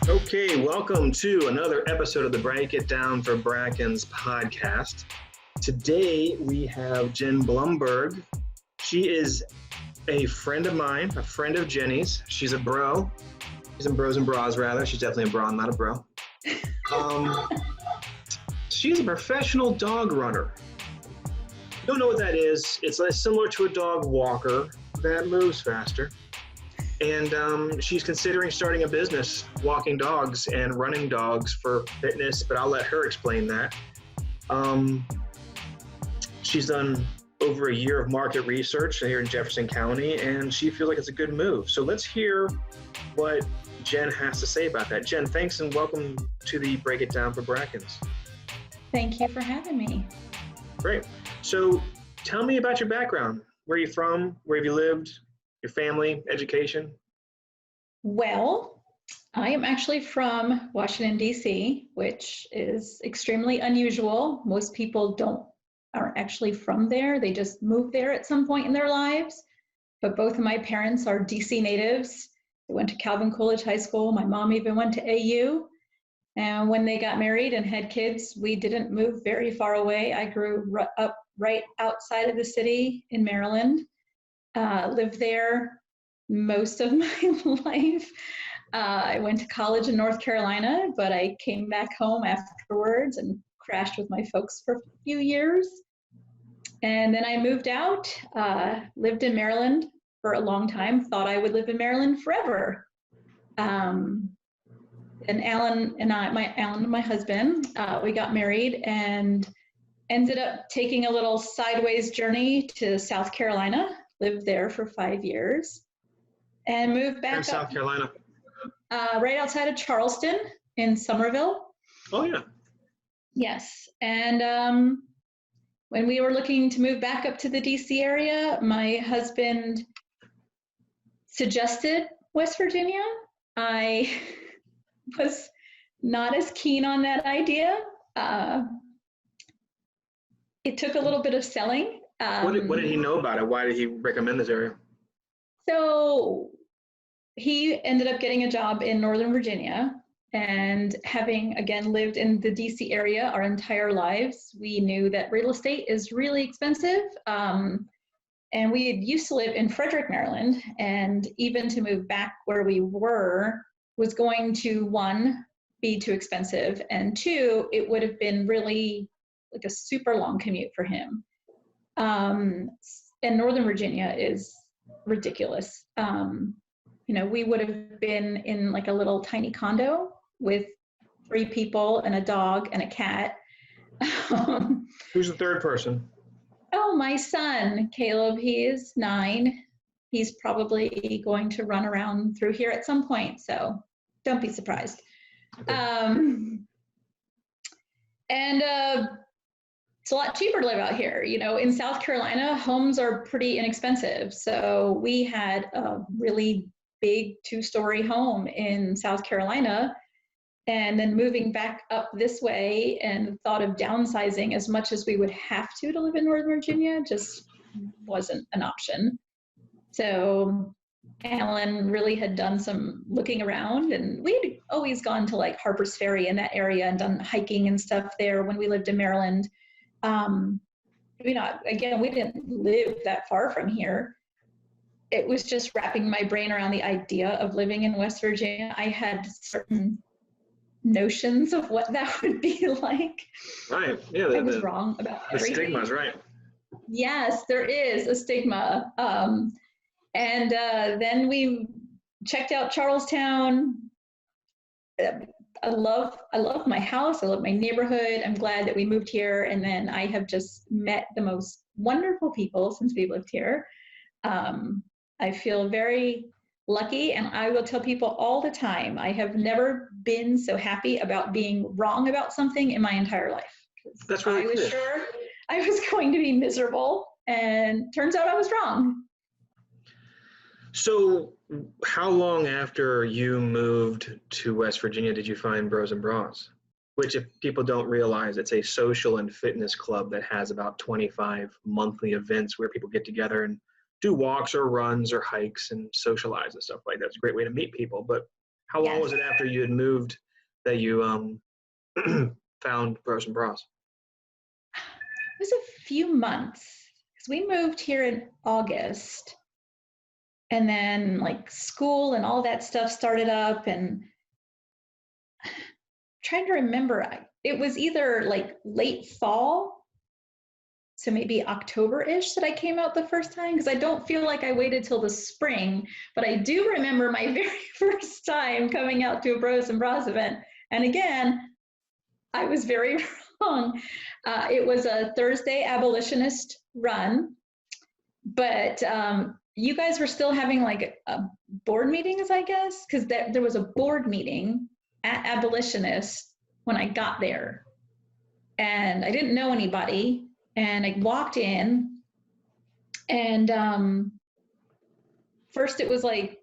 Okay, welcome to another episode of the Break It Down for Brackens podcast. Today we have Jen Blumberg. She is a friend of mine, a friend of Jenny's. She's a bro. She's in bros and bras, rather. She's definitely a bra, not a bro. She's a professional dog runner. If you don't know what that is, it's similar to a dog walker that moves faster. And she's considering starting a business, walking dogs and running dogs for fitness, but I'll let her explain that. She's done over a year of market research here in Jefferson County, and she feels like it's a good move. So let's hear what Jen has to say about that. Jen, thanks and welcome to the Break It Down for Brackens. Thank you for having me. Great. So tell me about your background. Where are you from? Where have you lived? Your family, education? Well, I am actually from Washington, D.C., which is extremely unusual. Most people aren't actually from there. They just moved there at some point in their lives. But both of my parents are D.C. natives. They went to Calvin Coolidge High School. My mom even went to AU. And when they got married and had kids, we didn't move very far away. I grew up right outside of the city in Maryland. Lived there most of my life. I went to college in North Carolina, but I came back home afterwards and crashed with my folks for a few years. And then I moved out, lived in Maryland for a long time, thought I would live in Maryland forever. And Alan and my husband, we got married and ended up taking a little sideways journey to South Carolina. Lived there for 5 years and moved back in South Carolina. Right outside of Charleston in Somerville. Oh, yeah. Yes. And when we were looking to move back up to the DC area, my husband suggested West Virginia. I was not as keen on that idea. It took a little bit of selling. What did he know about it? Why did he recommend this area? So he ended up getting a job in Northern Virginia, and having, again, lived in the DC area our entire lives, we knew that real estate is really expensive. And we had used to live in Frederick, Maryland, and even to move back where we were was going to, one, be too expensive, and two, it would have been really like a super long commute for him. And Northern Virginia is ridiculous. We would have been in like a little tiny condo with 3 people and a dog and a cat. Who's the third person? Oh, my son, Caleb. He is 9. He's probably going to run around through here at some point, so don't be surprised. Okay. It's a lot cheaper to live out here. In South Carolina, homes are pretty inexpensive. So we had a really big 2-story home in South Carolina, and then moving back up this way and thought of downsizing as much as we would have to live in Northern Virginia just wasn't an option. So Alan really had done some looking around, and we'd always gone to like Harper's Ferry in that area and done hiking and stuff there when we lived in Maryland. Again, we didn't live that far from here. It was just wrapping my brain around the idea of living in West Virginia. I had certain notions of what that would be like. Right. Yeah. I was wrong about everything. The stigma's right. Yes, there is a stigma. And then we checked out Charlestown. I love my house. I love my neighborhood. I'm glad that we moved here. And then I have just met the most wonderful people since we've lived here. I feel very lucky, and I will tell people all the time, I have never been so happy about being wrong about something in my entire life. That's really I was sure I was going to be miserable, and turns out I was wrong. So how long after you moved to West Virginia did you find Bros and Bras? Which, if people don't realize, it's a social and fitness club that has about 25 monthly events where people get together and do walks or runs or hikes and socialize and stuff like that. It's a great way to meet people. But How long was it after you had moved that you found Bros and Bras? It was a few months because we moved here in August, and then like school and all that stuff started up, and I'm trying to remember, it was either like late fall, so maybe October-ish, that I came out the first time, because I don't feel like I waited till the spring, but I do remember my very first time coming out to a Bros and Bras event. And again, I was very wrong. It was a Thursday abolitionist run, but you guys were still having like a board meetings, I guess, because there was a board meeting at Abolitionist when I got there. And I didn't know anybody. And I walked in, and first it was like,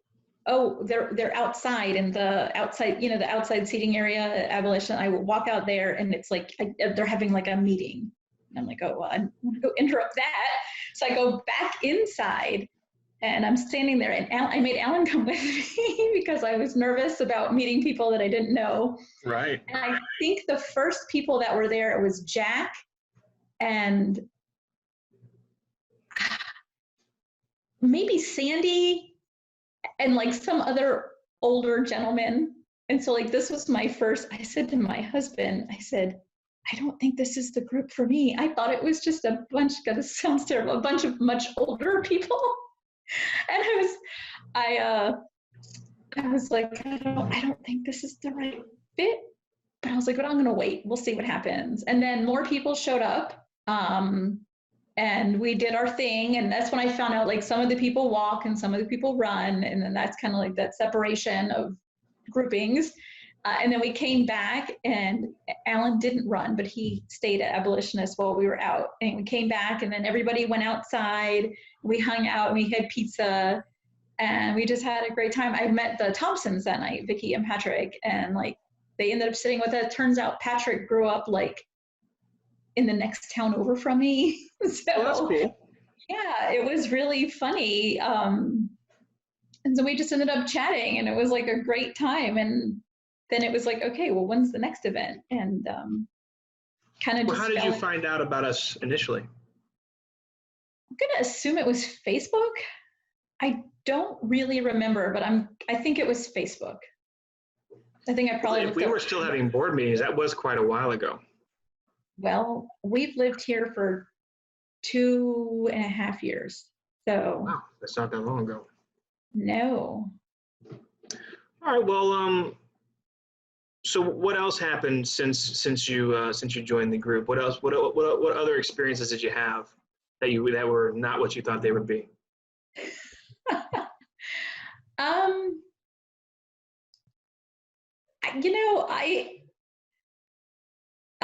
oh, they're outside in the outside, the outside seating area at Abolition. I walk out there, and it's like they're having like a meeting. And I'm like, oh, well, I want to go interrupt that. So I go back inside, and I'm standing there, and I made Alan come with me because I was nervous about meeting people that I didn't know. Right. And I think the first people that were there, it was Jack and maybe Sandy and like some other older gentleman. And so like this was my first, I said to my husband, I said, I don't think this is the group for me. I thought it was just a bunch, God, this sounds terrible, a bunch of much older people. And I was like, I don't think this is the right fit. But I was like, but I'm gonna wait. We'll see what happens. And then more people showed up. And we did our thing, and that's when I found out like some of the people walk and some of the people run, and then that's kind of like that separation of groupings. And then we came back, and Alan didn't run, but he stayed at Abolitionist while we were out. And we came back, and then everybody went outside. We hung out, and we had pizza, and we just had a great time. I met the Thompsons that night, Vicky and Patrick, and like they ended up sitting with us. Turns out Patrick grew up like in the next town over from me. So that's cool. Yeah, it was really funny. And so we just ended up chatting, and it was like a great time. And then it was like, okay, well, when's the next event? And kind of Well, how did you find out about us initially? I'm gonna assume it was Facebook. I don't really remember, but I think it was Facebook. I think I probably If we were still having board meetings, that was quite a while ago. Well, we've lived here for 2.5 years. So wow, that's not that long ago. No. All right. Well, so what else happened since you joined the group? What else? What other experiences did you have that were not what you thought they would be?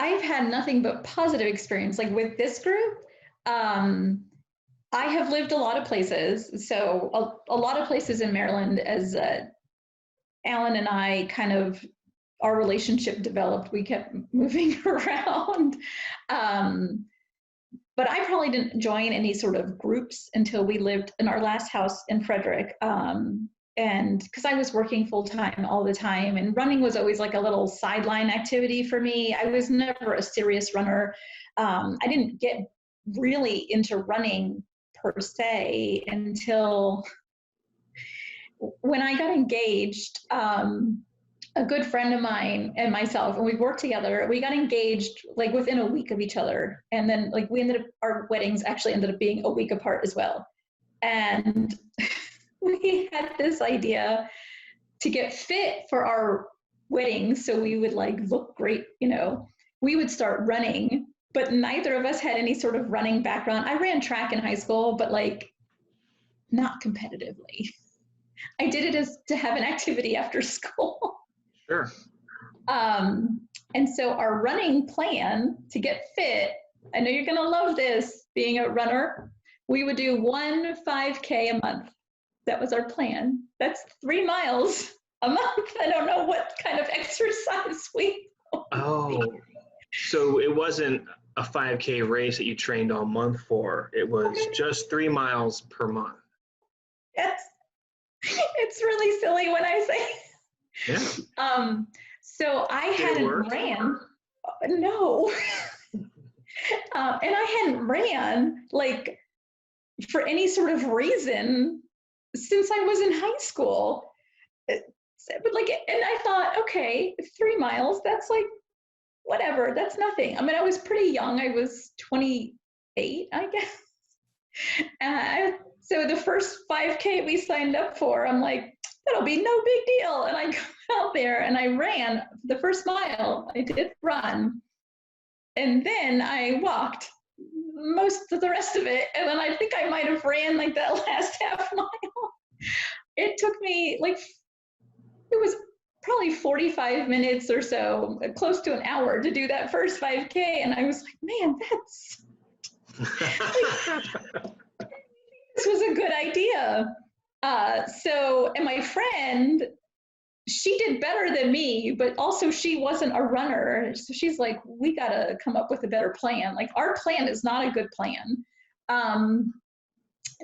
I've had nothing but positive experience. Like with this group, I have lived a lot of places. So a lot of places in Maryland, as Alan and I kind of, our relationship developed, we kept moving around. But I probably didn't join any sort of groups until we lived in our last house in Frederick. And because I was working full time all the time, and running was always like a little sideline activity for me. I was never a serious runner. I didn't get really into running per se until when I got engaged. A good friend of mine and myself, and we worked together, we got engaged like within a week of each other. And then like our weddings actually ended up being a week apart as well. And we had this idea to get fit for our weddings so we would like look great, we would start running, but neither of us had any sort of running background. I ran track in high school, but like not competitively. I did it as to have an activity after school. Sure. And so our running plan to get fit, I know you're going to love this being a runner, we would do 1 5K a month. That was our plan. That's 3 miles a month. I don't know what kind of exercise we. Oh, so it wasn't a 5K race that you trained all month for. It was just 3 miles per month. Yes. It's really silly when I say Yeah. So I hadn't ran. No. And I hadn't ran like for any sort of reason since I was in high school. But like, and I thought, okay, 3 miles, that's like, whatever, that's nothing. I mean, I was pretty young. I was 28, I guess. So the first 5K we signed up for, I'm like, that'll be no big deal. And I got out there and I ran the first mile. I did run. And then I walked most of the rest of it. And then I think I might have ran like that last half mile. It took me like, it was probably 45 minutes or so, close to an hour to do that first 5K. And I was like, man, this was a good idea. And my friend, she did better than me, but also she wasn't a runner. So she's like, we got to come up with a better plan. Like, our plan is not a good plan.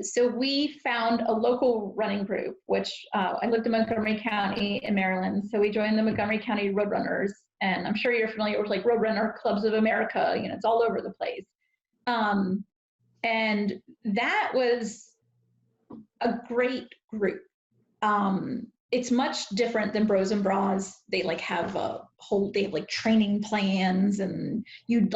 So we found a local running group, which I lived in Montgomery County in Maryland. So we joined the Montgomery County Roadrunners. And I'm sure you're familiar with like Roadrunner Clubs of America. You know, it's all over the place. And that was a great group. It's much different than Bros and Bras. They like have a whole, they have like training plans, and you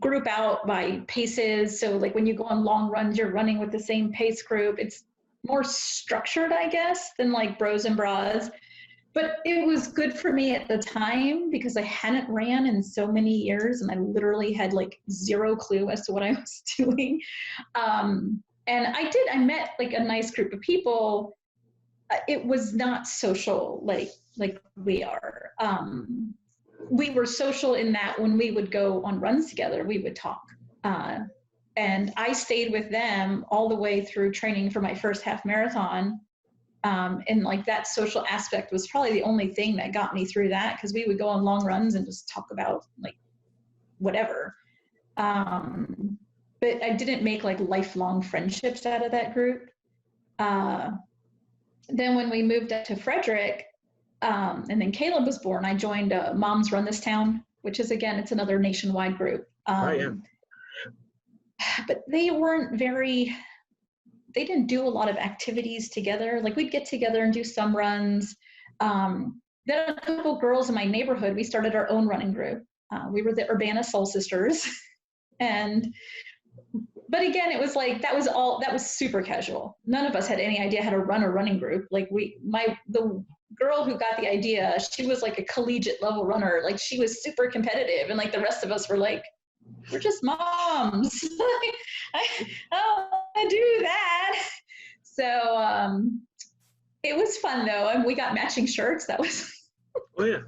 group out by paces. So like when you go on long runs, you're running with the same pace group. It's more structured, I guess, than like Bros and Bras. But it was good for me at the time because I hadn't ran in so many years and I literally had like zero clue as to what I was doing. And I met like a nice group of people. It was not social like we are. We were social in that when we would go on runs together, we would talk. And I stayed with them all the way through training for my first half marathon. And like that social aspect was probably the only thing that got me through that, because we would go on long runs and just talk about like whatever. But I didn't make like lifelong friendships out of that group. Then when we moved up to Frederick, and then Caleb was born, I joined Moms Run This Town, which is, again, it's another nationwide group. Yeah. But they didn't do a lot of activities together. Like we'd get together and do some runs. Then a couple girls in my neighborhood, we started our own running group. We were the Urbana Soul Sisters. But again, it was like, that was super casual. None of us had any idea how to run a running group. Like the girl who got the idea, she was like a collegiate level runner. Like she was super competitive. And like the rest of us were like, we're just moms. I do that. So it was fun though. And we got matching shirts. That was. Oh yeah.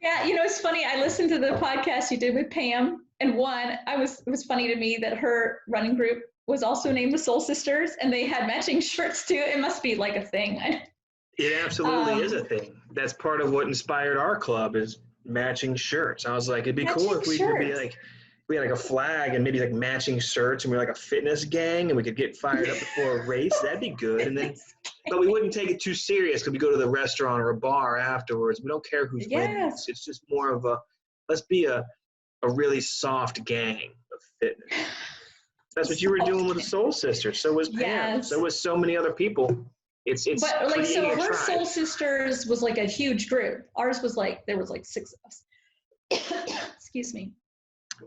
Yeah. You know, it's funny. I listened to the podcast you did with Pam. And it was funny to me that her running group was also named the Soul Sisters, and they had matching shirts too. It must be like a thing. It absolutely is a thing. That's part of what inspired our club, is matching shirts. I was like, it'd be cool if we could be like, we had like a flag and maybe like matching shirts, and we were like a fitness gang, and we could get fired up before a race. That'd be good. And then, but we wouldn't take it too serious because we go to the restaurant or a bar afterwards. We don't care who's winning. It's just more of let's be a really soft gang of fitness. That's what you were doing with the Soul Sisters. So was Pam. Yes. So was so many other people. It's but like, so her Soul Sisters was like a huge group. Ours was like, there was like 6 of us. Excuse me.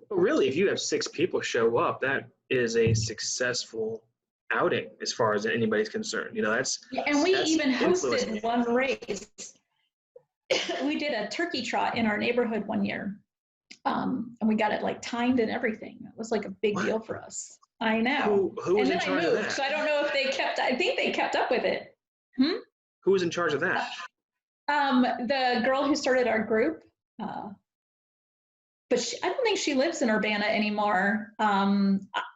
Well, really, if you have 6 people show up, that is a successful outing as far as anybody's concerned. You know, that's. Yeah, and we even hosted one race. We did a turkey trot in our neighborhood one year. And we got it like timed and everything. It was like a big deal for us. I know. Who was in charge of that? So I don't know if I think they kept up with it. Who was in charge of that? The girl who started our group, but I don't think she lives in Urbana anymore.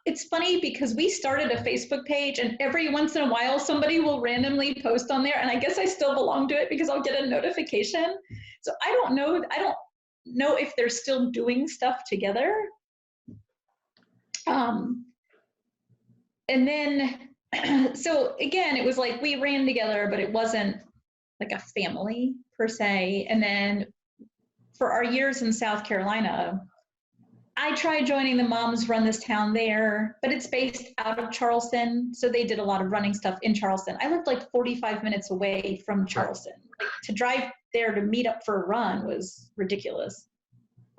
It's funny because we started a Facebook page, and every once in a while somebody will randomly post on there, and I guess I still belong to it because I'll get a notification. So I don't know if they're still doing stuff together. And then, so again, it was like we ran together, but it wasn't like a family per se. And then for our years in South Carolina, I tried joining the Moms Run This Town there, but it's based out of Charleston. So they did a lot of running stuff in Charleston. I lived like 45 minutes away from Charleston. Like, to drive there to meet up for a run was ridiculous.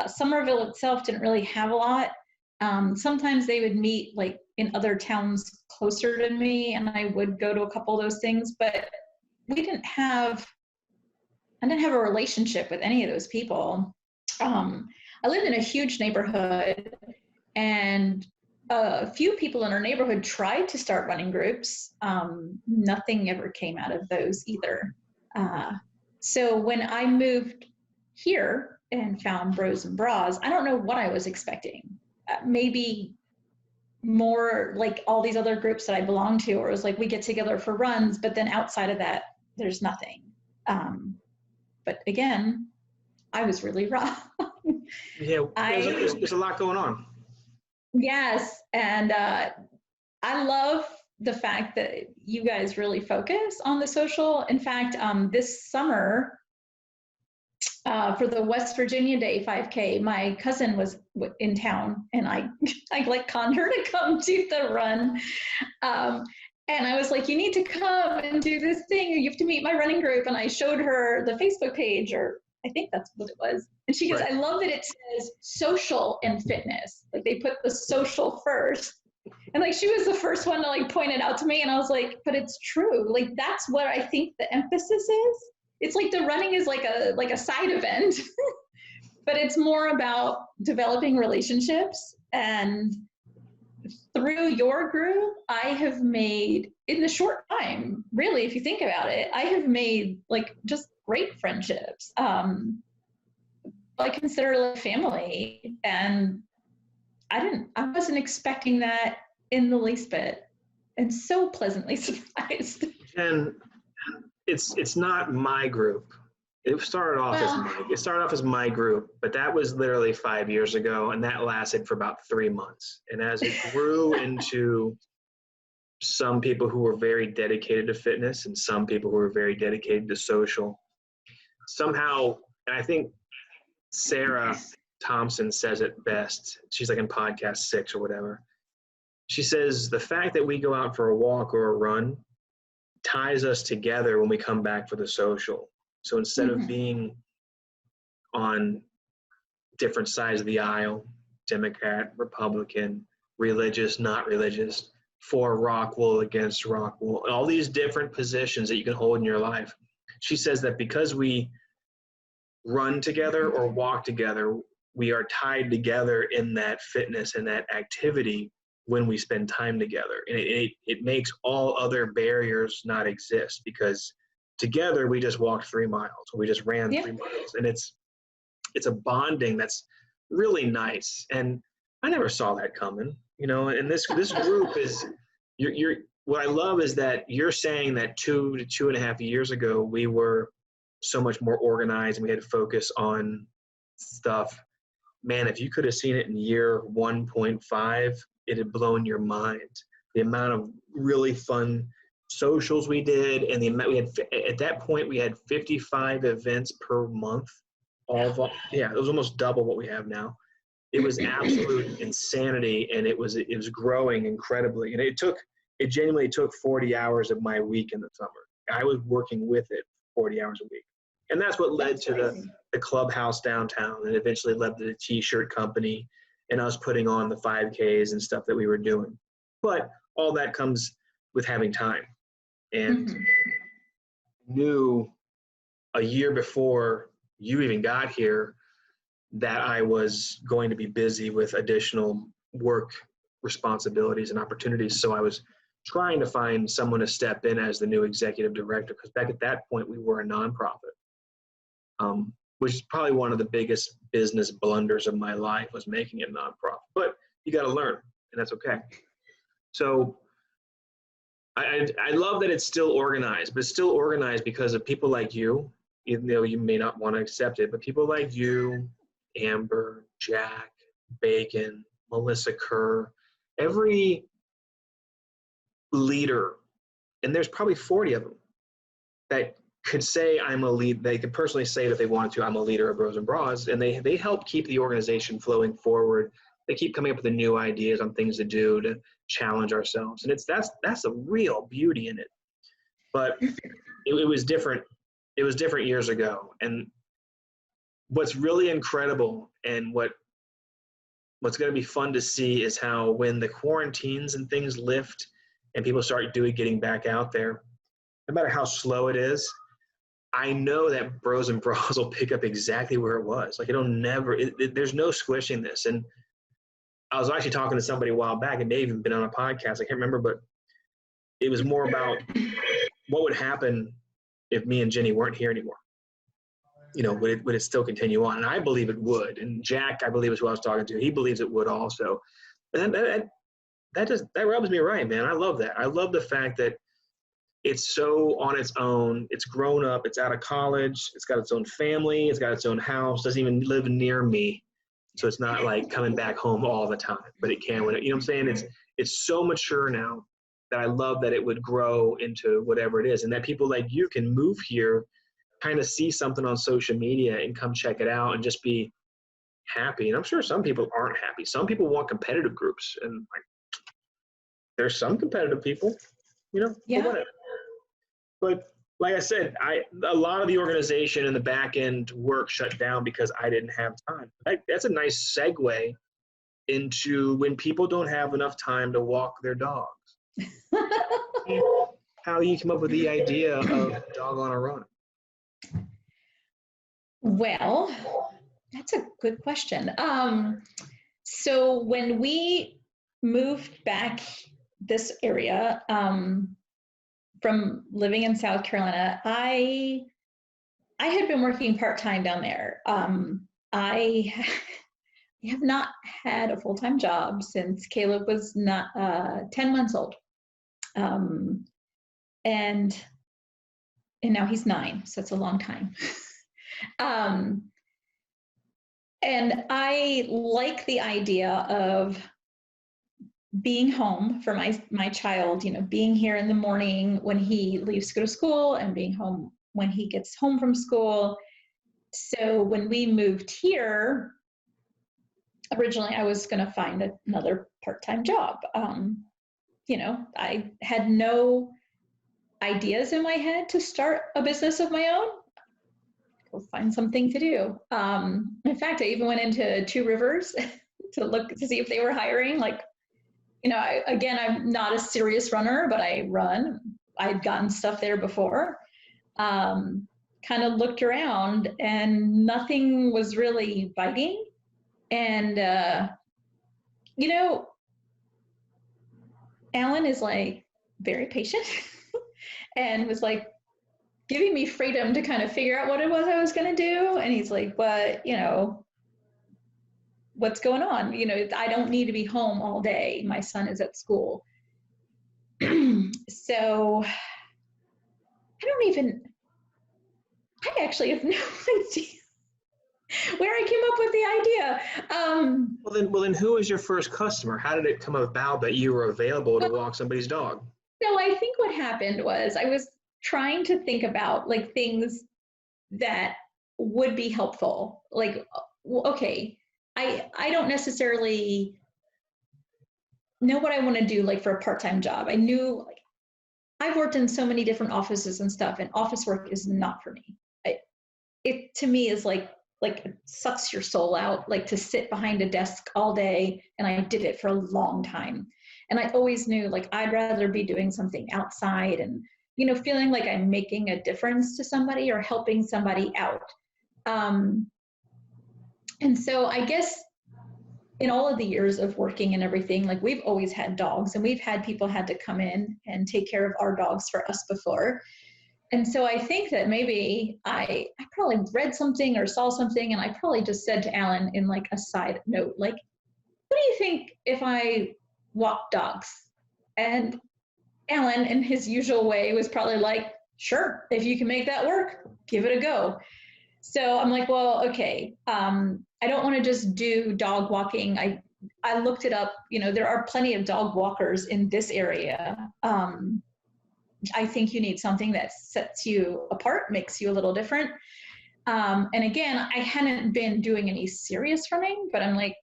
Somerville itself didn't really have a lot. Sometimes they would meet like in other towns closer to me, and I would go to a couple of those things, but I didn't have a relationship with any of those people. I lived in a huge neighborhood, and a few people in our neighborhood tried to start running groups. Nothing ever came out of those either. So when I moved here and found Bros and Bras, I don't know what I was expecting. Maybe more like all these other groups that I belong to, or it was like we get together for runs, but then outside of that, there's nothing. But again, I was really wrong. Yeah, there's a lot going on. Yes, and I love the fact that you guys really focus on the social. In fact, this summer, for the West Virginia Day 5K, my cousin was in town, and I like conned her to come do the run. And I was like, you need to come and do this thing. You have to meet my running group. And I showed her the Facebook page, or I think that's what it was. And she goes, Right. I love that it says social and fitness. Like they put the social first. And like she was the first one to like point it out to me. And I was like, but it's true. Like that's what I think the emphasis is. It's like the running is like a side event, but it's more about developing relationships. And through your group, I have made, in the short time, really, if you think about it, I have made like just great friendships. I consider like family, and I wasn't expecting that in the least bit, and so pleasantly surprised. Jen, it's not my group. It started off as my group, but that was literally 5 years ago, and that lasted for about 3 months. And as it grew into some people who were very dedicated to fitness and some people who were very dedicated to social, somehow, and I think Sarah Thompson says it best. She's like in podcast 6 or whatever. She says the fact that we go out for a walk or a run ties us together when we come back for the social. So instead of being on different sides of the aisle, Democrat, Republican, religious, not religious, for rock wool, against rock wool, all these different positions that you can hold in your life. She says that because we run together or walk together, we are tied together in that fitness and that activity when we spend time together. And it makes all other barriers not exist, because together we just walked 3 miles, or we just ran 3 miles, and it's a bonding that's really nice. And I never saw that coming, you know. And this group is you're what I love is that you're saying that 2 to 2.5 years ago we were so much more organized and we had to focus on stuff. Man, if you could have seen it in year 1.5, it had blown your mind. The amount of really fun socials we did, and the amount we had at that point, we had 55 events per month. It was almost double what we have now. It was absolute insanity, and it was growing incredibly. And it genuinely took 40 hours of my week in the summer. I was working with it 40 hours a week. And that's what led to the clubhouse downtown, and eventually led to the t-shirt company and us putting on the 5Ks and stuff that we were doing. But all that comes with having time. And knew a year before you even got here that I was going to be busy with additional work responsibilities and opportunities. So I was trying to find someone to step in as the new executive director, because back at that point we were a nonprofit, which is probably one of the biggest business blunders of my life, was making it nonprofit. But you got to learn, and that's okay. So I love that it's still organized, but it's still organized because of people like you, even though you may not want to accept it, but people like you, Amber, Jack, Bacon, Melissa Kerr, every leader, and there's probably 40 of them, that could say I'm a lead. They could personally say that they wanted to, I'm a leader of Bros and Bras, and they help keep the organization flowing forward. They keep coming up with the new ideas on things to do to challenge ourselves. And that's a real beauty in it. But it was different. It was different years ago. And what's really incredible and what's going to be fun to see is how when the quarantines and things lift and people start getting back out there, no matter how slow it is, I know that Bros and Bras will pick up exactly where it was. Like there's no squishing this. And I was actually talking to somebody a while back, and they've even been on a podcast. I can't remember, but it was more about what would happen if me and Jenny weren't here anymore. You know, would it still continue on? And I believe it would. And Jack, I believe, is who I was talking to. He believes it would also. And that rubs me right, man. I love that. I love the fact that it's so on its own. It's grown up. It's out of college. It's got its own family. It's got its own house. Doesn't even live near me. So it's not like coming back home all the time, but it can when it, you know what I'm saying? It's so mature now that I love that it would grow into whatever it is, and that people like you can move here, kind of see something on social media and come check it out and just be happy. And I'm sure some people aren't happy. Some people want competitive groups, and like, there's some competitive people, you know, Yeah. But like I said, a lot of the organization and the back end work shut down because I didn't have time. That's a nice segue into when people don't have enough time to walk their dogs. How you come up with the idea of Doggone-A-Run? Well, that's a good question. So when we moved back this area, from living in South Carolina, I had been working part-time down there. I have not had a full-time job since Caleb was not 10 months old. And now he's 9, so it's a long time. And I like the idea of being home for my child, you know, being here in the morning when he leaves to go to school and being home when he gets home from school. So when we moved here, originally I was going to find another part-time job. You know, I had no ideas in my head to start a business of my own. Go find something to do. In fact, I even went into Two Rivers to see if they were hiring. Like, you know, I'm not a serious runner, but I run. I'd gotten stuff there before. Kind of looked around and nothing was really biting. And, you know, Alan is like very patient and was like giving me freedom to kind of figure out what it was I was going to do. And he's like, but, you know, what's going on? You know, I don't need to be home all day. My son is at school. So I actually have no idea where I came up with the idea. Well then who was your first customer? How did it come about that you were available to walk somebody's dog? So I think what happened was I was trying to think about like things that would be helpful. Like, okay, I don't necessarily know what I want to do like for a part-time job. I knew like I've worked in so many different offices and stuff, and office work is not for me. It to me is like it sucks your soul out, like to sit behind a desk all day. And I did it for a long time. And I always knew like I'd rather be doing something outside and, you know, feeling like I'm making a difference to somebody or helping somebody out. And so I guess in all of the years of working and everything, like we've always had dogs and we've had people had to come in and take care of our dogs for us before. And so I think that maybe I probably read something or saw something, and I probably just said to Alan in like a side note, like, what do you think if I walk dogs? And Alan, in his usual way, was probably like, sure, if you can make that work, give it a go. So I'm like, well, okay, I don't want to just do dog walking. I looked it up, you know, there are plenty of dog walkers in this area. I think you need something that sets you apart, makes you a little different. And again, I hadn't been doing any serious running, but I'm like,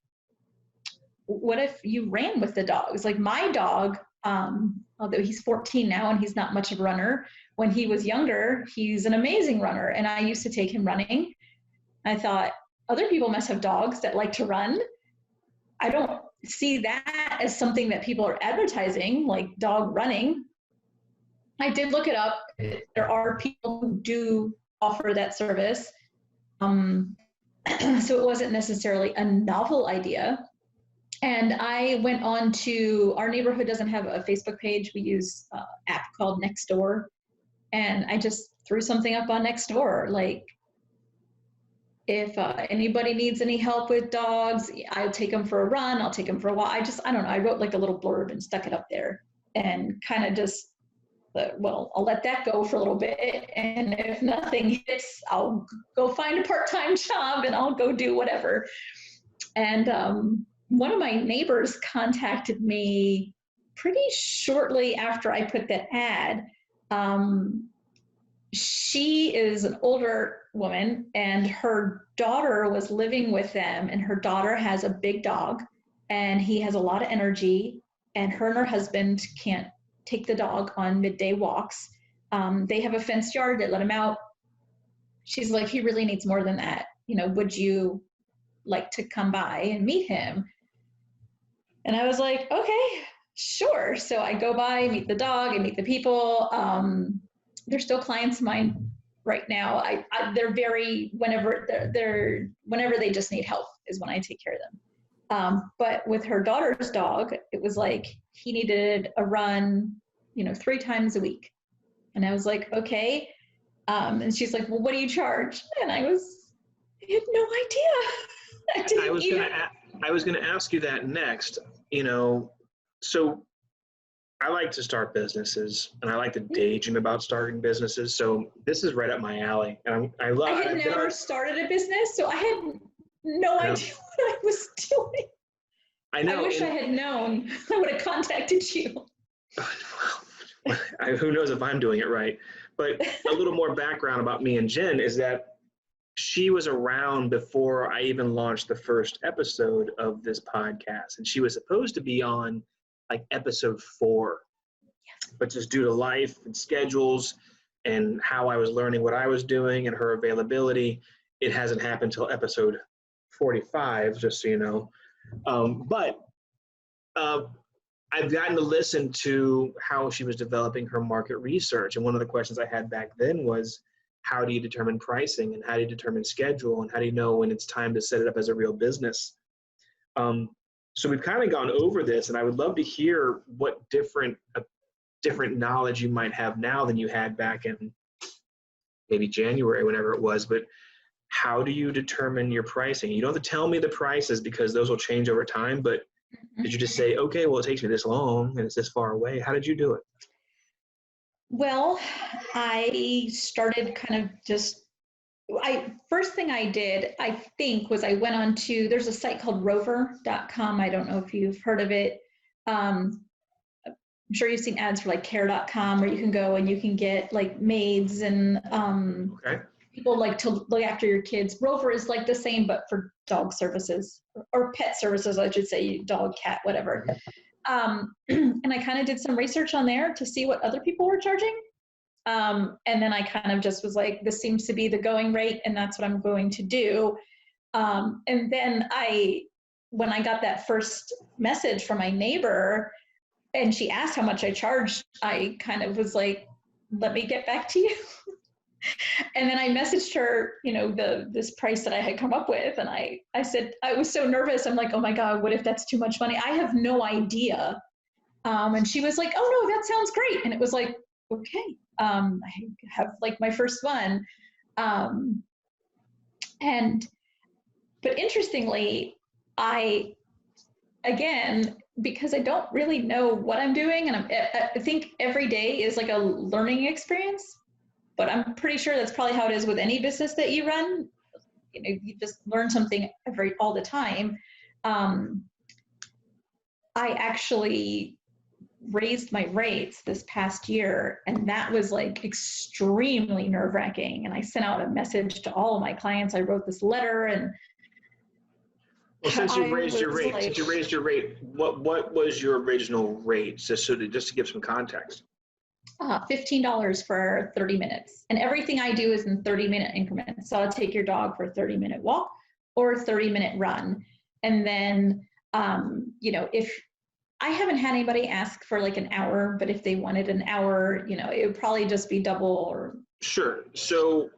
what if you ran with the dogs? Like my dog, although he's 14 now and he's not much of a runner, when he was younger, he's an amazing runner. And I used to take him running. I thought, other people must have dogs that like to run. I don't see that as something that people are advertising, like dog running. I did look it up. There are people who do offer that service. So it wasn't necessarily a novel idea. And I went on to, our neighborhood doesn't have a Facebook page. We use an app called Nextdoor. And I just threw something up on Nextdoor, like, if anybody needs any help with dogs, I'll take them for a run, I'll take them for a walk. I don't know, I wrote like a little blurb and stuck it up there and kind of just, well, I'll let that go for a little bit. And if nothing hits, I'll go find a part-time job and I'll go do whatever. And one of my neighbors contacted me pretty shortly after I put that ad. She is an older woman and her daughter was living with them, and her daughter has a big dog and he has a lot of energy, and her and her husband can't take the dog on midday walks. They have a fenced yard that let him out. She's like, he really needs more than that. You know, would you like to come by and meet him? And I was like, okay, sure. So I go by, meet the dog, and meet the people. They're still clients of mine right now. They're very, whenever they just need help is when I take care of them. But with her daughter's dog, it was like he needed a run, 3 times a week. And I was like, okay. And she's like, well, what do you charge? And I had no idea. I was gonna ask you that next. So I like to start businesses, and I like to daydream about starting businesses. So this is right up my alley. And I had never started a business, so I had no idea what I was doing. I know. I wish I had known. I would have contacted you. Well, who knows if I'm doing it right? But a little more background about me and Jen is that she was around before I even launched the first episode of this podcast, and she was supposed to be on like episode 4, but just due to life and schedules and how I was learning what I was doing and her availability, it hasn't happened till episode 45, just so you know. But I've gotten to listen to how she was developing her market research. And one of the questions I had back then was, how do you determine pricing, and how do you determine schedule, and how do you know when it's time to set it up as a real business? So we've kind of gone over this, and I would love to hear what different knowledge you might have now than you had back in maybe January, whenever it was. But how do you determine your pricing? You don't have to tell me the prices because those will change over time, but did you just say, okay, well, it takes me this long and it's this far away? How did you do it? Well, I started kind of first thing I did, I think, was I went on to, there's a site called rover.com. I don't know if you've heard of it. I'm sure you've seen ads for like care.com, where you can go and you can get like maids and people like to look after your kids. Rover is like the same, but for dog services or pet services, I should say, dog, cat, whatever. And I kind of did some research on there to see what other people were charging. And then I kind of just was like, this seems to be the going rate, and that's what I'm going to do. And then when I got that first message from my neighbor and she asked how much I charged, I kind of was like, let me get back to you. And then I messaged her, this price that I had come up with. And I said, I was so nervous. I'm like, oh my God, what if that's too much money? I have no idea. And she was like, oh no, that sounds great. And it was like, okay, I have like my first one. But interestingly, again, because I don't really know what I'm doing, and I think every day is like a learning experience, but I'm pretty sure that's probably how it is with any business that you run. You just learn something all the time. I actually raised my rates this past year, and that was like extremely nerve-wracking. And I sent out a message to all of my clients. I wrote this letter, and well, since you raised your rate, what was your original rate? Just to give some context. $15 for 30 minutes. And everything I do is in 30-minute increments. So I'll take your dog for a 30-minute walk or a 30-minute run. And then, if I haven't had anybody ask for like an hour, but if they wanted an hour, it would probably just be double or. Sure. So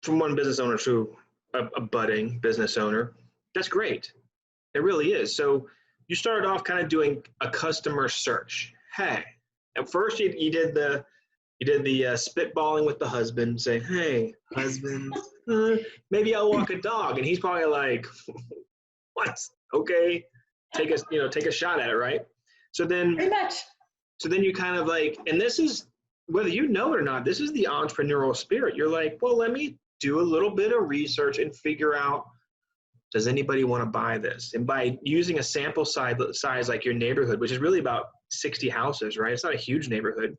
from one business owner to a budding business owner, that's great. It really is. So you started off kind of doing a customer search. Hey, at first you did the spitballing with the husband, saying, "Hey, husband, maybe I'll walk a dog," and he's probably like, "What? Okay, take a shot at it, right?" So then, pretty much. So then you kind of like, and this is whether you know it or not, this is the entrepreneurial spirit. You're like, well, let me do a little bit of research and figure out, does anybody want to buy this? And by using a sample size like your neighborhood, which is really about 60 houses, right? It's not a huge neighborhood.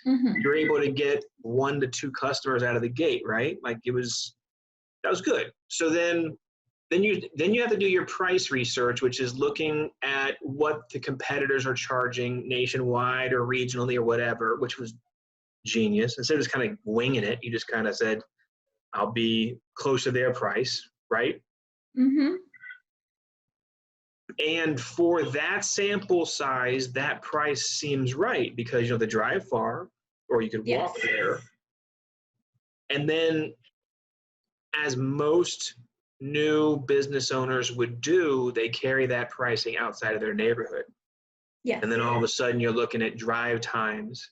Mm-hmm. You're able to get 1 to 2 customers out of the gate, right? Like that was good. So then you have to do your price research, which is looking at what the competitors are charging nationwide or regionally or whatever, which was genius. Instead of just kind of winging it, you just kind of said, I'll be close to their price, right? Mm-hmm. And for that sample size, that price seems right because, the drive far, or you could walk there. And then as most new business owners would do, they carry that pricing outside of their neighborhood. Yes. And then all of a sudden you're looking at drive times.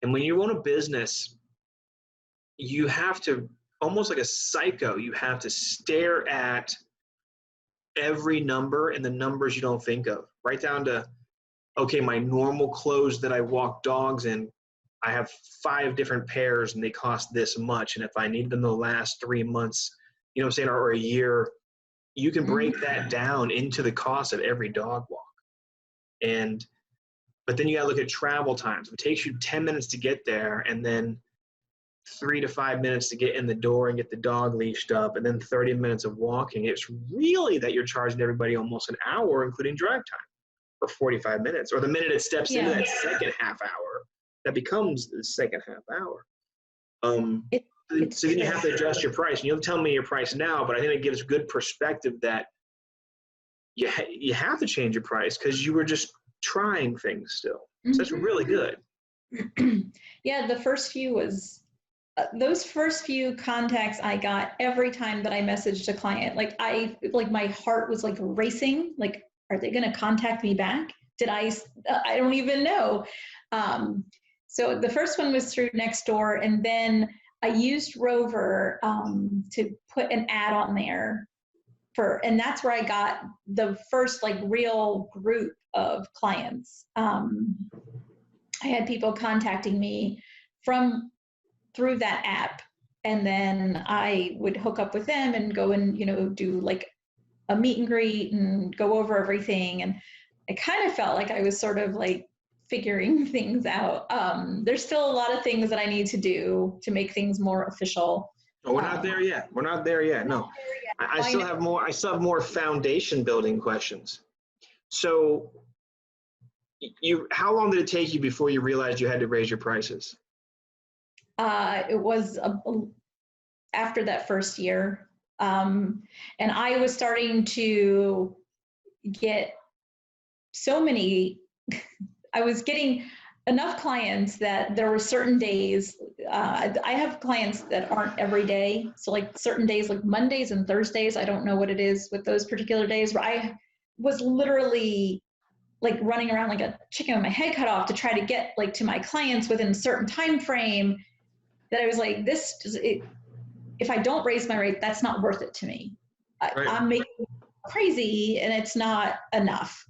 And when you own a business, you have to, almost like a psycho, you have to stare at every number and the numbers you don't think of, right down to, okay, my normal clothes that I walk dogs in, I have 5 different pairs and they cost this much. And if I need them the last 3 months, or a year, you can break that down into the cost of every dog walk. But then you gotta look at travel times. If it takes you 10 minutes to get there and then 3 to 5 minutes to get in the door and get the dog leashed up, and then 30 minutes of walking, it's really that you're charging everybody almost an hour, including drive time, or 45 minutes, or the minute it steps into that second half hour, that becomes the second half hour. So then you have to adjust your price. And you'll tell me your price now, but I think it gives good perspective that you have to change your price because you were just trying things still. So that's really good. Yeah, the first few was those first few contacts I got every time that I messaged a client, my heart was like racing. Like, are they going to contact me back? I don't even know. So the first one was through Nextdoor, and then I used Rover to put an ad on there and that's where I got the first real group of clients. I had people contacting me through that app, and then I would hook up with them and go and do a meet and greet and go over everything. And I kind of felt like I was sort of figuring things out. There's still a lot of things that I need to do to make things more official. Oh, we're not there yet. We're not there yet. No, I still have more. I still have more foundation building questions. So, how long did it take you before you realized you had to raise your prices? It was after that first year, and I was starting to get so many. I was getting enough clients that there were certain days. I have clients that aren't every day. So certain days, like Mondays and Thursdays, I don't know what it is with those particular days, where I was literally running around like a chicken with my head cut off to try to get to my clients within a certain time frame, that I was like, if I don't raise my rate, that's not worth it to me. Right. I'm making crazy and it's not enough.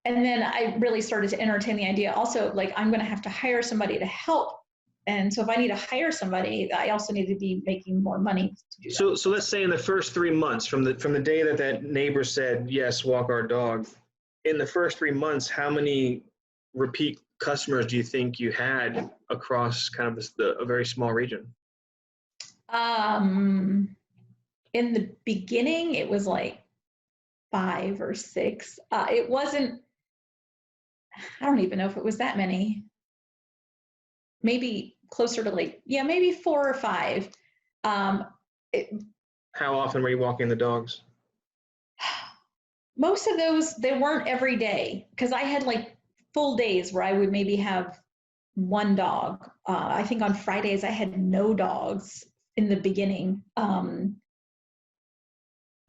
And then I really started to entertain the idea also, I'm going to have to hire somebody to help. And so if I need to hire somebody, I also need to be making more money to do that. So let's say in the first 3 months from the day that neighbor said, yes, walk our dog, in the first 3 months, how many repeat customers do you think you had across kind of a very small region? In the beginning, it was like 5 or 6. It wasn't, I don't even know if it was that many. Maybe closer to like, yeah, maybe 4 or 5. How often were you walking the dogs? Most of those, they weren't every day, because I had like full days where I would maybe have 1 dog. I think on Fridays I had no dogs in the beginning.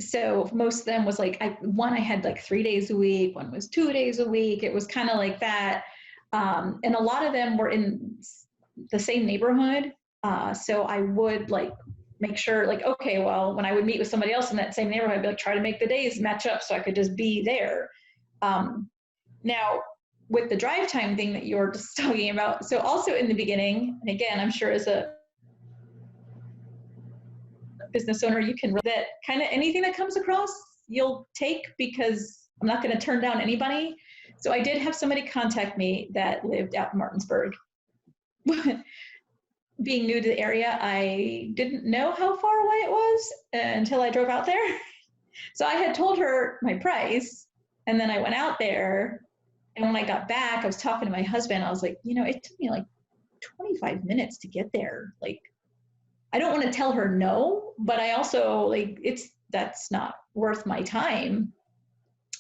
So most of them was like, I had like 3 days a week, one was 2 days a week. It was kind of like that. And a lot of them were in the same neighborhood. So I would like make sure like, okay, well, when I would meet with somebody else in that same neighborhood, I'd be like, try to make the days match up so I could just be there. Now, with the drive time thing that you were just talking about, so also in the beginning, and again, I'm sure as a business owner, you can that kind of anything that comes across, you'll take, because I'm not going to turn down anybody. So I did have somebody contact me that lived out in Martinsburg. Being new to the area, I didn't know how far away it was until I drove out there. So I had told her my price, and then I went out there, and when I got back, I was talking to my husband. I was like, it took me like 25 minutes to get there. Like, I don't want to tell her no, but I also like, that's not worth my time.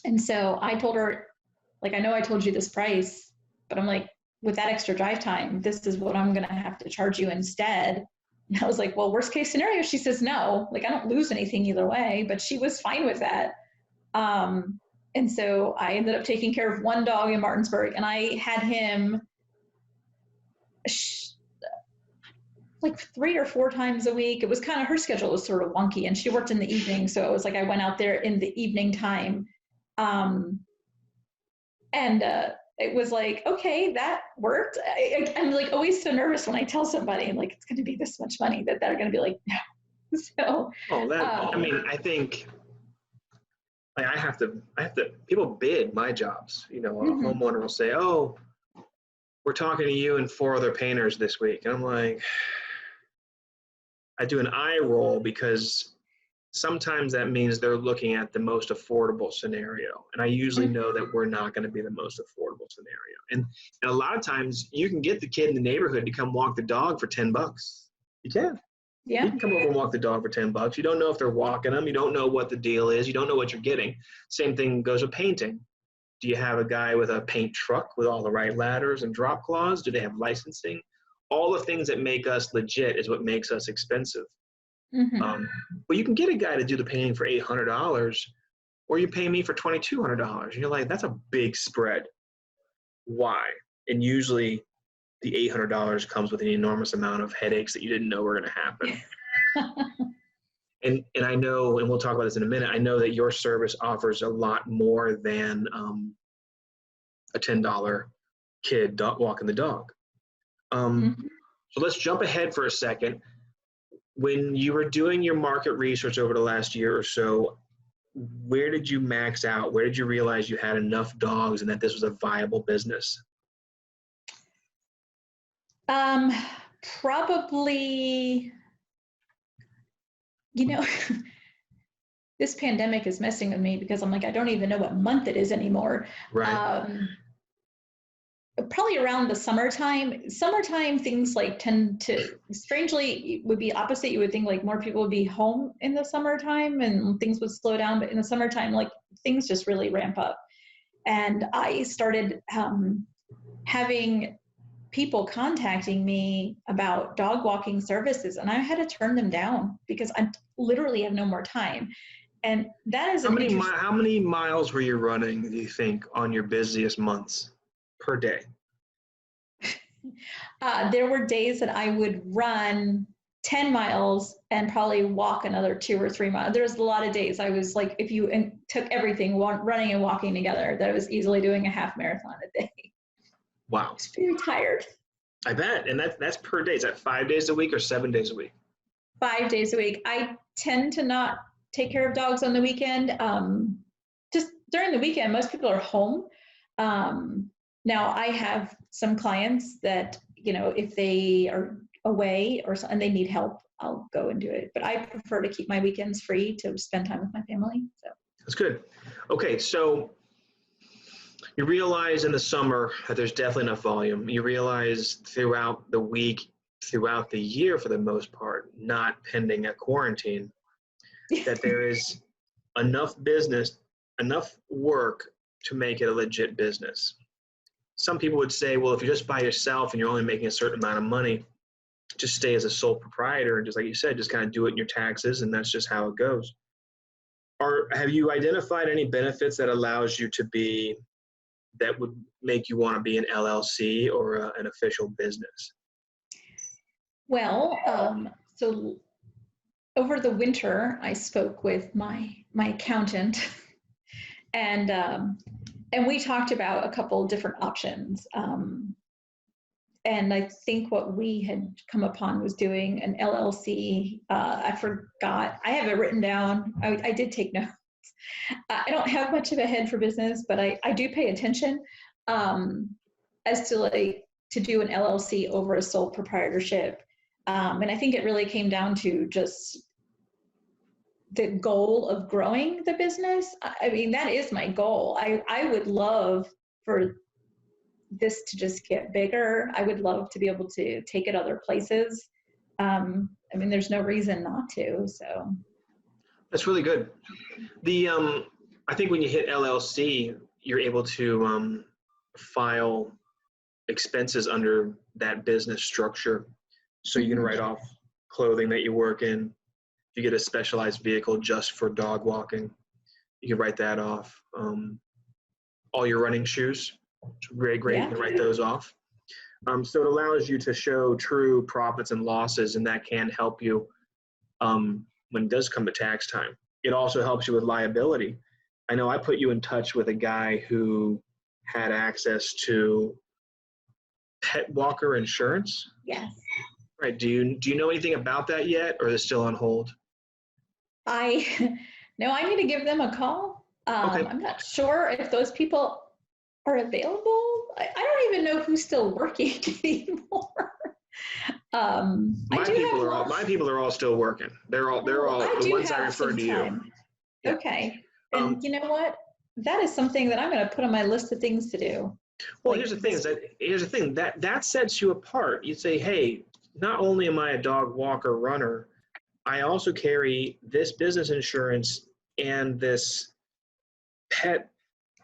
And so I told her, like, I know I told you this price, but I'm like, with that extra drive time, this is what I'm going to have to charge you instead. And I was like, well, worst case scenario, she says no. Like, I don't lose anything either way, but she was fine with that. And so I ended up taking care of 1 dog in Martinsburg, and I had him like 3 or 4 times a week. It was kind of, her schedule was sort of wonky, and she worked in the evening. So it was like, I went out there in the evening time. It was like, okay, that worked. I'm like always so nervous when I tell somebody, I'm like, it's going to be this much money, that they're going to be like, no. So, I mean, I think like I have to, people bid my jobs, a homeowner will say, oh, we're talking to you and 4 other painters this week. And I'm like, I do an eye roll, because sometimes that means they're looking at the most affordable scenario. And I usually know that we're not going to be the most affordable scenario. And a lot of times you can get the kid in the neighborhood to come walk the dog for $10. You can. yeah. You can come over and walk the dog for $10. You don't know if they're walking them. You don't know what the deal is. You don't know what you're getting. Same thing goes with painting. Do you have a guy with a paint truck with all the right ladders and drop claws? Do they have licensing? All the things that make us legit is what makes us expensive. But you can get a guy to do the painting for $800, or you pay me for $2,200. And you're like, that's a big spread. Why? And usually the $800 comes with an enormous amount of headaches that you didn't know were going to happen. And I know, and we'll talk about this in a minute, I know that your service offers a lot more than a $10 kid walking the dog. So let's jump ahead for a second. When you were doing your market research over the last year or so, where did you max out? Where did you realize you had enough dogs and that this was a viable business? Probably, this pandemic is messing with me, because I'm like, I don't even know what month it is anymore. Right. Probably around the summertime. Summertime, things like tend to, strangely, would be opposite. You would think like more people would be home in the summertime and things would slow down, but in the summertime, like things just really ramp up. And I started having people contacting me about dog walking services, and I had to turn them down because I literally have no more time. And that is how many miles were you running, do you think, on your busiest months per day? There were days that I would run 10 miles and probably walk another 2 or 3 miles. There's a lot of days I was like, if you took everything, running and walking together, that I was easily doing a half marathon a day. Wow. I was very tired. I bet. And that's per day. Is that 5 days a week or 7 days a week? 5 days a week. I tend to not take care of dogs on the weekend. Just during the weekend, most people are home. Now I have some clients that, if they are away and they need help, I'll go and do it. But I prefer to keep my weekends free to spend time with my family. So That's good. Okay, so you realize in the summer that there's definitely enough volume. You realize throughout the week, throughout the year for the most part, not pending a quarantine, that there is enough business, enough work to make it a legit business. Some people would say, well, if you're just by yourself and you're only making a certain amount of money, just stay as a sole proprietor and just like you said, just kind of do it in your taxes and that's just how it goes. Or have you identified any benefits that allows you to be, that would make you want to be an LLC or an official business? Well, so over the winter, I spoke with my accountant, and we talked about a couple different options. And I think what we had come upon was doing an LLC. I forgot. I have it written down. I did take notes. I don't have much of a head for business, but I do pay attention as to do an LLC over a sole proprietorship. And I think it really came down to just the goal of growing the business. I mean, that is my goal. I would love for this to just get bigger. I would love to be able to take it other places. I mean, there's no reason not to, so. That's really good. I think when you hit LLC, you're able to file expenses under that business structure. So you can write off clothing that you work in. If you get a specialized vehicle just for dog walking, you can write that off. All your running shoes, it's very great. Yeah. You can write those off. So it allows you to show true profits and losses, and that can help you when it does come to tax time. It also helps you with liability. I know I put you in touch with a guy who had access to pet walker insurance. Yes. Right. Do you know anything about that yet, or is it still on hold? No, I need to give them a call. Okay. I'm not sure if those people are available. I don't even know who's still working anymore. My people are all still working. They're all the ones I referred to you. Yeah. Okay. And you know what? That is something that I'm going to put on my list of things to do. Well, here's the thing that sets you apart. You say, hey, not only am I a dog walker runner, I also carry this business insurance and this pet.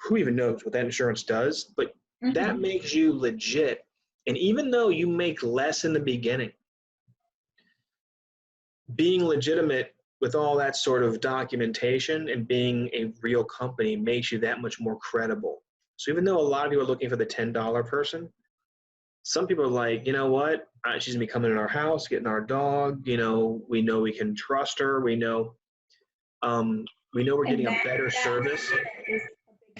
Who even knows what that insurance does? But that makes you legit. And even though you make less in the beginning, being legitimate with all that sort of documentation and being a real company makes you that much more credible. So even though a lot of people are looking for the $10 person, some people are like, you know what? She's gonna be coming in our house, getting our dog. We know we can trust her. We know we're getting a better service. Is a big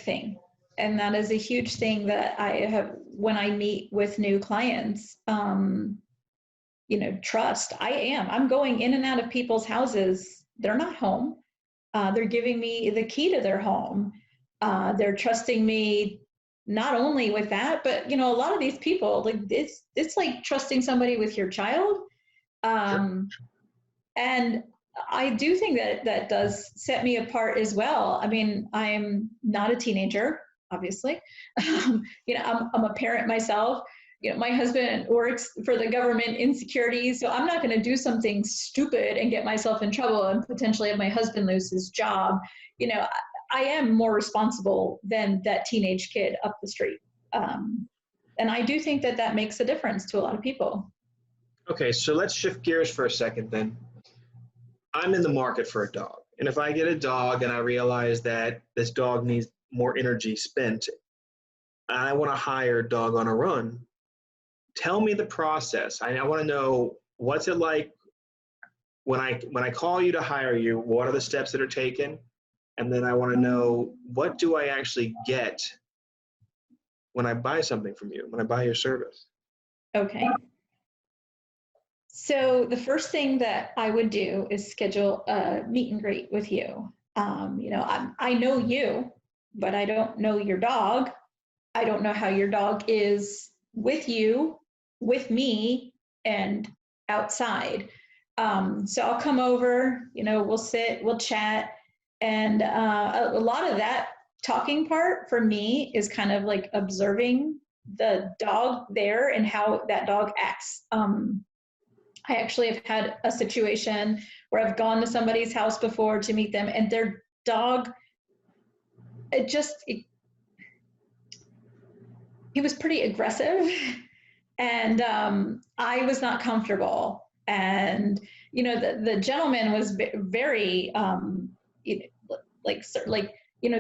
thing, and that is a huge thing that I have when I meet with new clients. Trust. I'm going in and out of people's houses. They're not home. They're giving me the key to their home. They're trusting me not only with that, but a lot of these people, like it's like trusting somebody with your child. And I do think that does set me apart as well. I mean, I'm not a teenager, obviously. I'm a parent myself. My husband works for the government in security, so I'm not going to do something stupid and get myself in trouble and potentially have my husband lose his job. I am more responsible than that teenage kid up the street. And I do think that makes a difference to a lot of people. Okay, so let's shift gears for a second then. I'm in the market for a dog. And if I get a dog and I realize that this dog needs more energy spent, I want to hire Doggone-A-Run. Tell me the process. I want to know, what's it like when I call you to hire you? What are the steps that are taken? And then I want to know, what do I actually get when I buy something from you, when I buy your service? Okay. So the first thing that I would do is schedule a meet and greet with you. I know you but I don't know your dog. I don't know how your dog is with you, with me, and outside. So I'll come over, we'll sit, we'll chat. And a lot of that talking part for me is kind of like observing the dog there and how that dog acts. I actually have had a situation where I've gone to somebody's house before to meet them, and their dog, he was pretty aggressive, and I was not comfortable. And the gentleman was very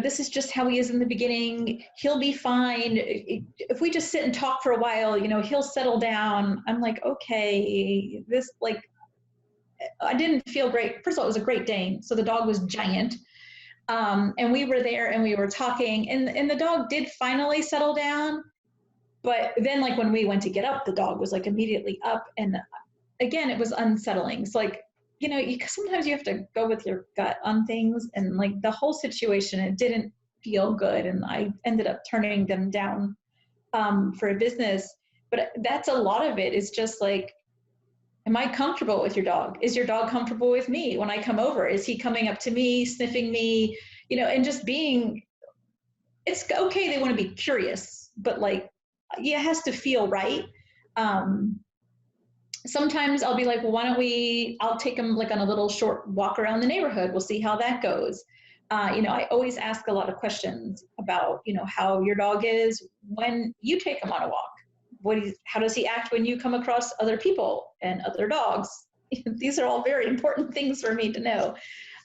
this is just how he is in the beginning. He'll be fine. If we just sit and talk for a while, he'll settle down. I'm like, okay, I didn't feel great. First of all, it was a Great Dane, so the dog was giant. And we were there and we were talking, and the dog did finally settle down. But then when we went to get up, the dog was immediately up. And again, it was unsettling. It's sometimes you have to go with your gut on things, and the whole situation, it didn't feel good. And I ended up turning them down for a business. But that's a lot of it is just am I comfortable with your dog? Is your dog comfortable with me when I come over? Is he coming up to me, sniffing me, and just being, it's okay. They want to be curious, but it has to feel right. Sometimes I'll be like, well, why don't I'll take them on a little short walk around the neighborhood. We'll see how that goes. I always ask a lot of questions about, how your dog is when you take him on a walk. How does he act when you come across other people and other dogs? These are all very important things for me to know.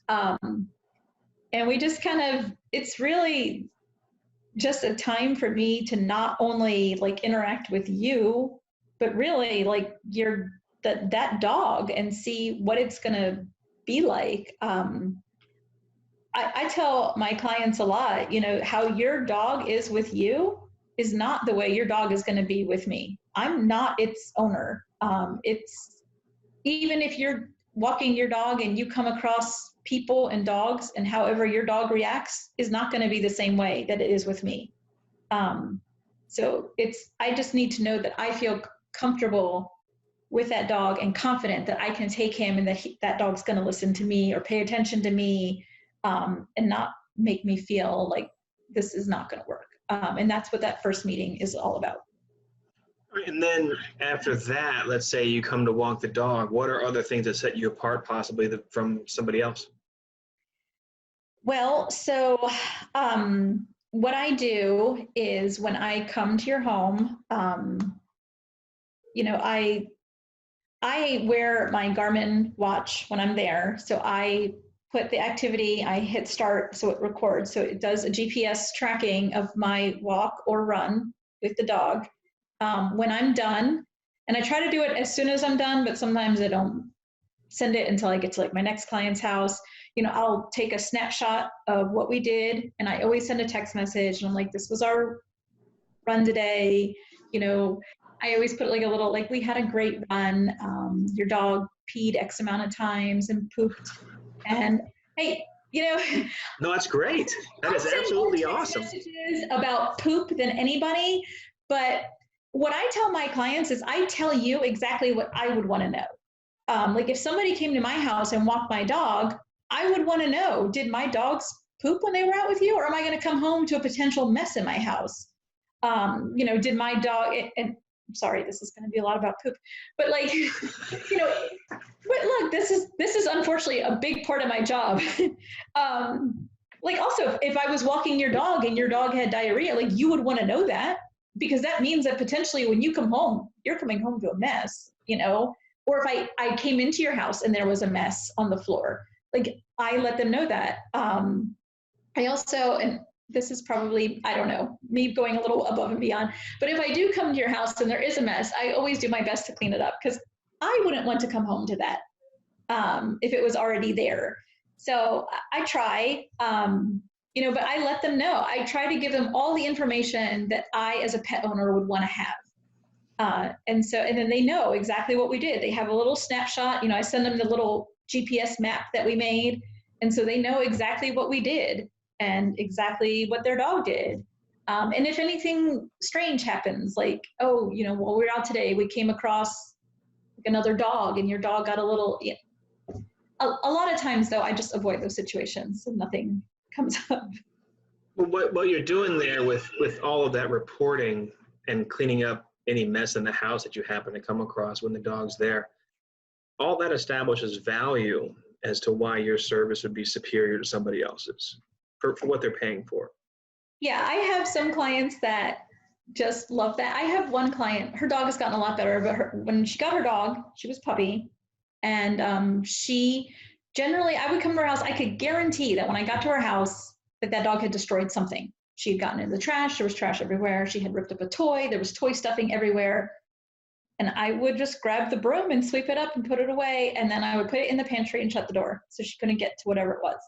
And we just it's really just a time for me to not only interact with you, but really that dog and see what it's going to be like. I tell my clients a lot, how your dog is with you is not the way your dog is going to be with me. I'm not its owner. It's even if you're walking your dog and you come across people and dogs, and however your dog reacts is not going to be the same way that it is with me. So I just need to know that I feel comfortable with that dog and confident that I can take him and that dog's going to listen to me or pay attention to me, and not make me feel like this is not going to work. And that's what that first meeting is all about. And then after that, let's say you come to walk the dog, what are other things that set you apart possibly from somebody else? Well, so what I do is when I come to your home, I wear my Garmin watch when I'm there. So I put the activity, I hit start so it records. So it does a GPS tracking of my walk or run with the dog. When I'm done, and I try to do it as soon as I'm done, but sometimes I don't send it until I get to my next client's house. I'll take a snapshot of what we did, and I always send a text message, and I'm like, this was our run today. I always put a little, we had a great run. Your dog peed X amount of times and pooped. And hey, No, that's great. That is absolutely awesome. About poop than anybody. But what I tell my clients is I tell you exactly what I would want to know. If somebody came to my house and walked my dog, I would want to know, did my dogs poop when they were out with you? Or am I going to come home to a potential mess in my house? Did my dog, and I'm sorry, this is going to be a lot about poop, but but look, this is unfortunately a big part of my job. Also, if I was walking your dog and your dog had diarrhea, you would want to know that, because that means that potentially when you come home, you're coming home to a mess, or if I came into your house and there was a mess on the floor, I let them know that. I also, and this is probably, I don't know, me going a little above and beyond, but if I do come to your house and there is a mess, I always do my best to clean it up, because I wouldn't want to come home to that if it was already there. So I try, but I let them know. I try to give them all the information that I, as a pet owner, would want to have. And then they know exactly what we did. They have a little snapshot. I send them the little GPS map that we made. And so they know exactly what we did. and exactly what their dog did. And if anything strange happens, like, oh, while we were out today, we came across another dog and your dog got a little, a lot of times though, I just avoid those situations and nothing comes up. Well, what you're doing there with all of that reporting and cleaning up any mess in the house that you happen to come across when the dog's there, all that establishes value as to why your service would be superior to somebody else's for what they're paying for. Yeah, I have some clients that just love that. I have one client, her dog has gotten a lot better, but when she got her dog, she was puppy, and she generally, I would come to her house, I could guarantee that when I got to her house, that dog had destroyed something. She had gotten into the trash, there was trash everywhere, she had ripped up a toy, there was toy stuffing everywhere, and I would just grab the broom and sweep it up and put it away, and then I would put it in the pantry and shut the door so she couldn't get to whatever it was.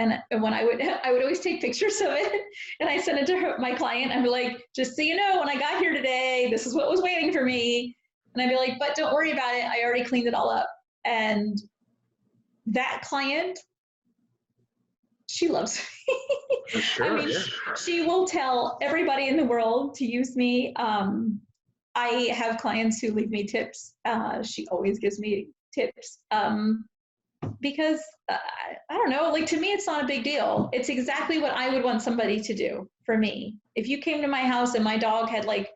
And when I would always take pictures of it, and I send it to my client. I'd be like, just so you know, when I got here today, this is what was waiting for me. And I'd be like, but don't worry about it. I already cleaned it all up. And that client, she loves me. Sure, I mean, she will tell everybody in the world to use me. I have clients who leave me tips. She always gives me tips. Because I don't know, like, to me, it's not a big deal. It's exactly what I would want somebody to do for me. If you came to my house and my dog had like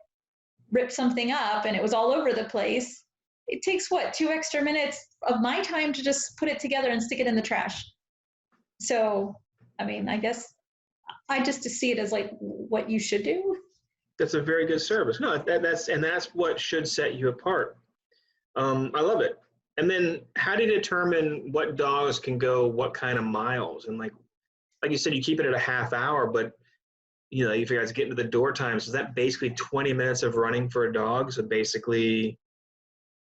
ripped something up and it was all over the place, it takes 2 extra minutes of my time to just put it together and stick it in the trash. So, I mean, I guess I just see it as like what you should do. That's a very good service. No, that's what should set you apart. I love it. And then how do you determine what dogs can go what kind of miles? And like you said, you keep it at a half hour, but you figure it's getting to the door times. Is that basically 20 minutes of running for a dog? So basically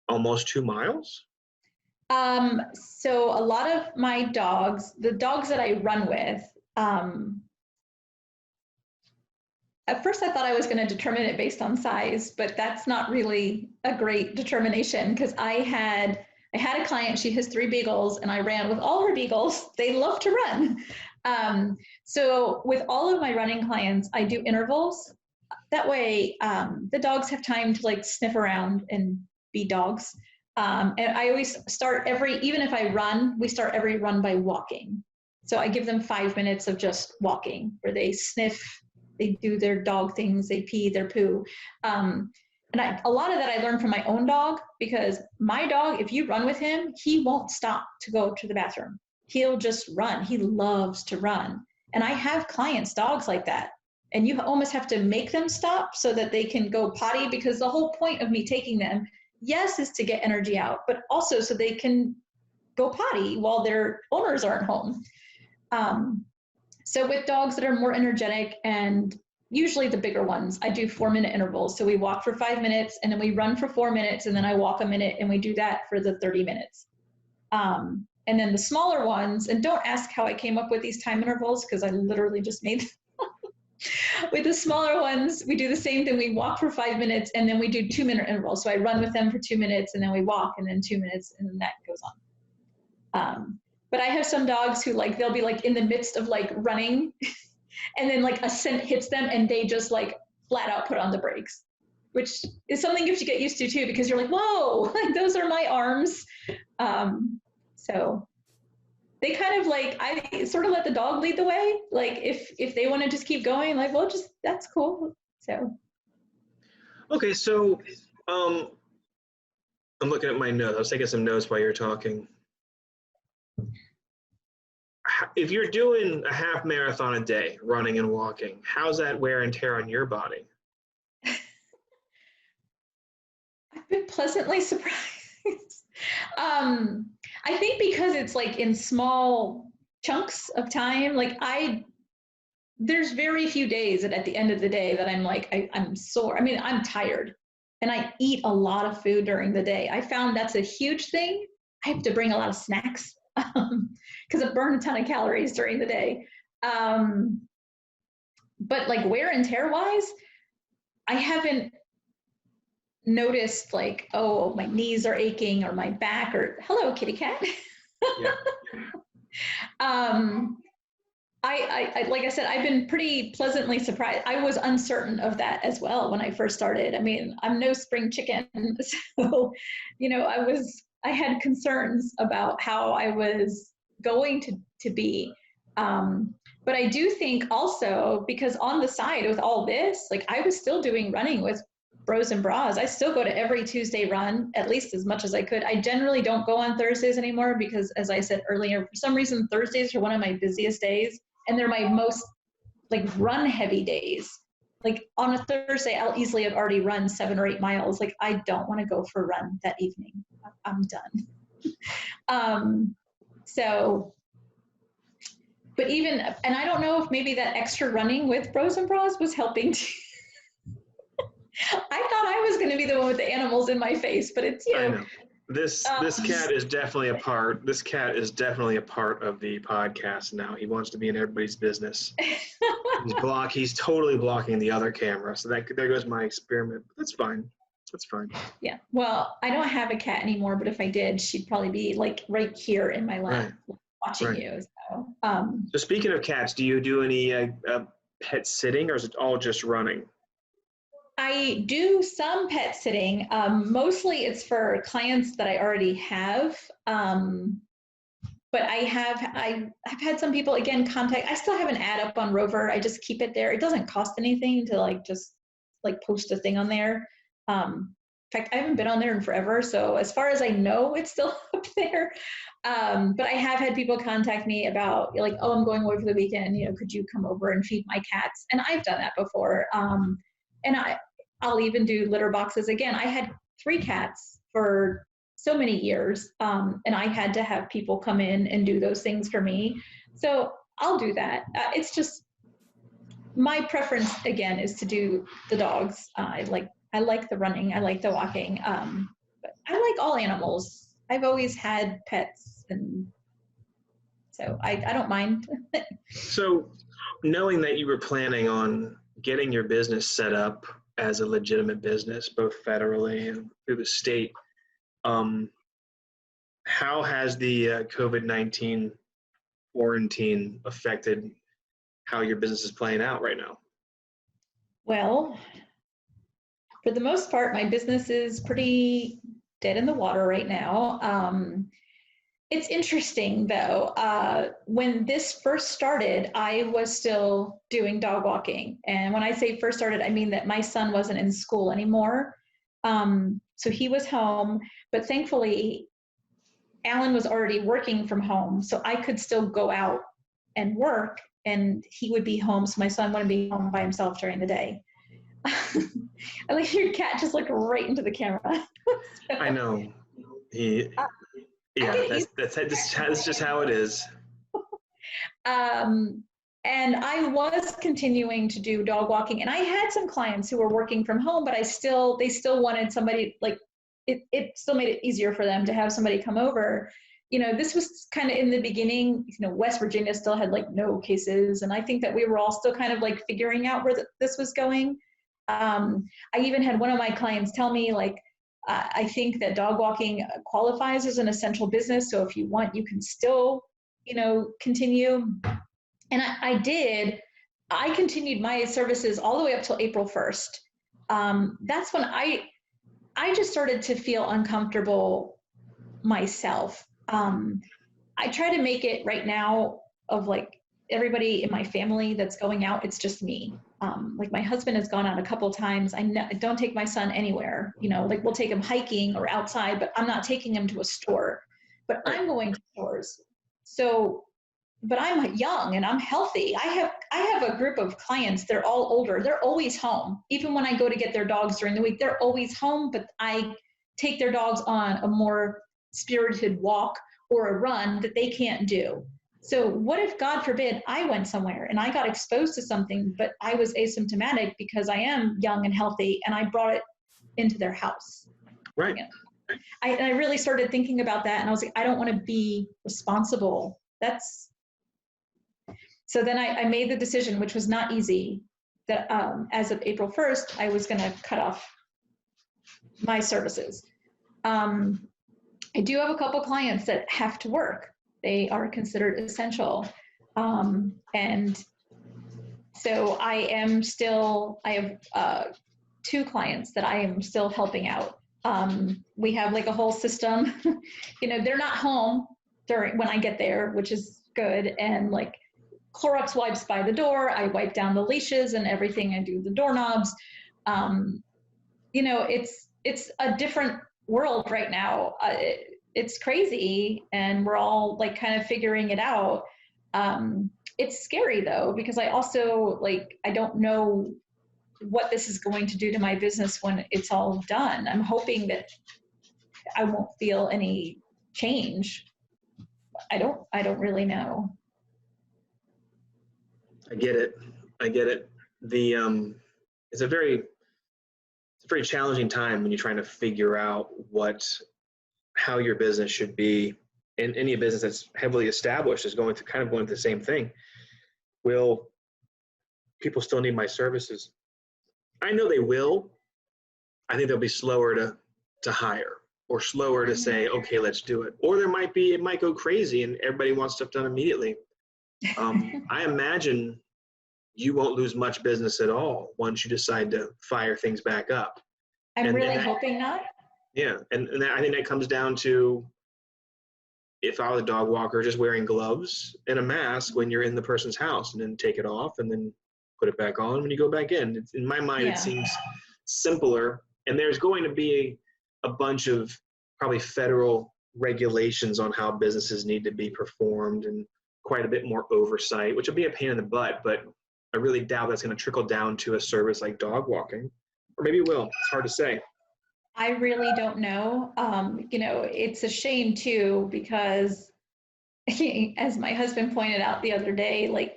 almost 2 miles? So a lot of my dogs, the dogs that I run with, at first I thought I was going to determine it based on size, but that's not really a great determination, because I had a client, she has 3 beagles, and I ran with all her beagles. They love to run. So with all of my running clients, I do intervals. That way the dogs have time to like sniff around and be dogs. And I always start even if I run, we start every run by walking. So I give them 5 minutes of just walking, where they sniff, they do their dog things, they pee, their poo. And a lot of that I learned from my own dog, because my dog, if you run with him, he won't stop to go to the bathroom. He'll just run. He loves to run. And I have clients' dogs like that. And you almost have to make them stop so that they can go potty, because the whole point of me taking them, yes, is to get energy out, but also so they can go potty while their owners aren't home. So with dogs that are more energetic, and usually the bigger ones, I do 4-minute intervals. So we walk for 5 minutes, and then we run for 4 minutes, and then I walk a minute, and we do that for the 30 minutes. And then the smaller ones, and don't ask how I came up with these time intervals, because I literally just made them. With the smaller ones, we do the same thing. We walk for 5 minutes, and then we do 2-minute intervals. So I run with them for 2 minutes, and then we walk, and then 2 minutes, and then that goes on. But I have some dogs who they'll be like in the midst of like running, and then like a scent hits them, and they just like flat out put on the brakes, which is something you have to get used to too, because you're like, whoa, like those are my arms. So they kind of like, I sort of let the dog lead the way. Like if they want to just keep going, like, well, just, that's cool. So. Okay. So, I'm looking at my notes. I was taking some notes while you're talking. If you're doing a half marathon a day, running and walking, how's that wear and tear on your body? I've been pleasantly surprised. I think because it's like in small chunks of time, like there's very few days that at the end of the day that I'm like, I'm sore. I mean, I'm tired, and I eat a lot of food during the day. I found that's a huge thing. I have to bring a lot of snacks because I burn a ton of calories during the day. But like wear and tear wise, I haven't noticed like, oh, my knees are aching or my back, or hello, kitty cat. Yeah. I like I said, I've been pretty pleasantly surprised. I was uncertain of that as well when I first started. I mean, I'm no spring chicken, so I had concerns about how I was going to be. But I do think also because on the side with all this, like I was still doing running with Bros and Bras. I still go to every Tuesday run, at least as much as I could. I generally don't go on Thursdays anymore because, as I said earlier, for some reason Thursdays are one of my busiest days, and they're my most like run heavy days. Like on a Thursday, I'll easily have already run 7 or 8 miles. Like I don't want to go for a run that evening. I'm done. So, but even, and I don't know if maybe that extra running with Bros and Bras was helping too. I thought I was going to be the one with the animals in my face, but it's you. I know. This cat is definitely a part. This cat is definitely a part of the podcast now. He wants to be in everybody's business. He's totally blocking the other camera. So there goes my experiment. That's fine. That's fine. Yeah. Well, I don't have a cat anymore, but if I did, she'd probably be like right here in my lap watching you. So speaking of cats, do you do any pet sitting, or is it all just running? I do some pet sitting. Mostly it's for clients that I already have. But I've had some people again contact. I still have an ad up on Rover. I just keep it there. It doesn't cost anything to just post a thing on there. In fact, I haven't been on there in forever. So as far as I know, it's still up there. But I have had people contact me about oh, I'm going away for the weekend. Could you come over and feed my cats? And I've done that before. And I'll even do litter boxes. Again, I had 3 cats for so many years, and I had to have people come in and do those things for me. So I'll do that. It's just my preference, again, is to do the dogs. I like the running. I like the walking. But I like all animals. I've always had pets, and so I don't mind. So knowing that you were planning on getting your business set up as a legitimate business, both federally and through the state, how has the COVID-19 quarantine affected how your business is playing out right now? Well, for the most part, my business is pretty dead in the water right now. It's interesting though, when this first started, I was still doing dog walking. And when I say first started, I mean that my son wasn't in school anymore. So he was home, but thankfully Alan was already working from home. So I could still go out and work and he would be home. So my son wouldn't be home by himself during the day. I like your cat just looked right into the camera. I know. That's just how it is. And I was continuing to do dog walking, and I had some clients who were working from home, but they still wanted somebody, it still made it easier for them to have somebody come over. This was kind of in the beginning, West Virginia still had no cases. And I think that we were all still kind of figuring out where this was going. I even had one of my clients tell me I think that dog walking qualifies as an essential business. So if you want, you can still, continue. And I did. I continued my services all the way up till April 1st. That's when I just started to feel uncomfortable myself. I try to make it right now of everybody in my family that's going out, it's just me. My husband has gone out a couple times. I don't take my son anywhere, we'll take him hiking or outside, but I'm not taking him to a store, but I'm going to stores. So, but I'm young and I'm healthy. I have a group of clients. They're all older. They're always home. Even when I go to get their dogs during the week, they're always home, but I take their dogs on a more spirited walk or a run that they can't do. So what if, God forbid, I went somewhere and I got exposed to something, but I was asymptomatic because I am young and healthy and I brought it into their house? Right. I really started thinking about that, and I was like, I don't want to be responsible. So then I made the decision, which was not easy, that as of April 1st, I was going to cut off my services. I do have a couple clients that have to work. They are considered essential. And so I have 2 clients that I am still helping out. We have like a whole system. They're not home when I get there, which is good. And like Clorox wipes by the door. I wipe down the leashes and everything. I do the doorknobs. It's a different world right now. It's crazy, and we're all like kind of figuring it out. It's scary though, because I also I don't know what this is going to do to my business when it's all done. I'm hoping that I won't feel any change. I don't really know. I get it. It's a very challenging time when you're trying to figure out how your business should be. And any business that's heavily established is going through the same thing. Will people still need my services? I know they will. I think they'll be slower to hire, or slower to say, okay, let's do it. Or it might go crazy and everybody wants stuff done immediately. I imagine you won't lose much business at all once you decide to fire things back up. I'm really hoping not. Yeah, and I think that comes down to, if I was a dog walker, just wearing gloves and a mask when you're in the person's house, and then take it off and then put it back on when you go back in. In my mind, It seems simpler, and there's going to be a bunch of probably federal regulations on how businesses need to be performed, and quite a bit more oversight, which will be a pain in the butt, but I really doubt that's going to trickle down to a service like dog walking. Or maybe it will. It's hard to say. I really don't know. It's a shame too, because as my husband pointed out the other day,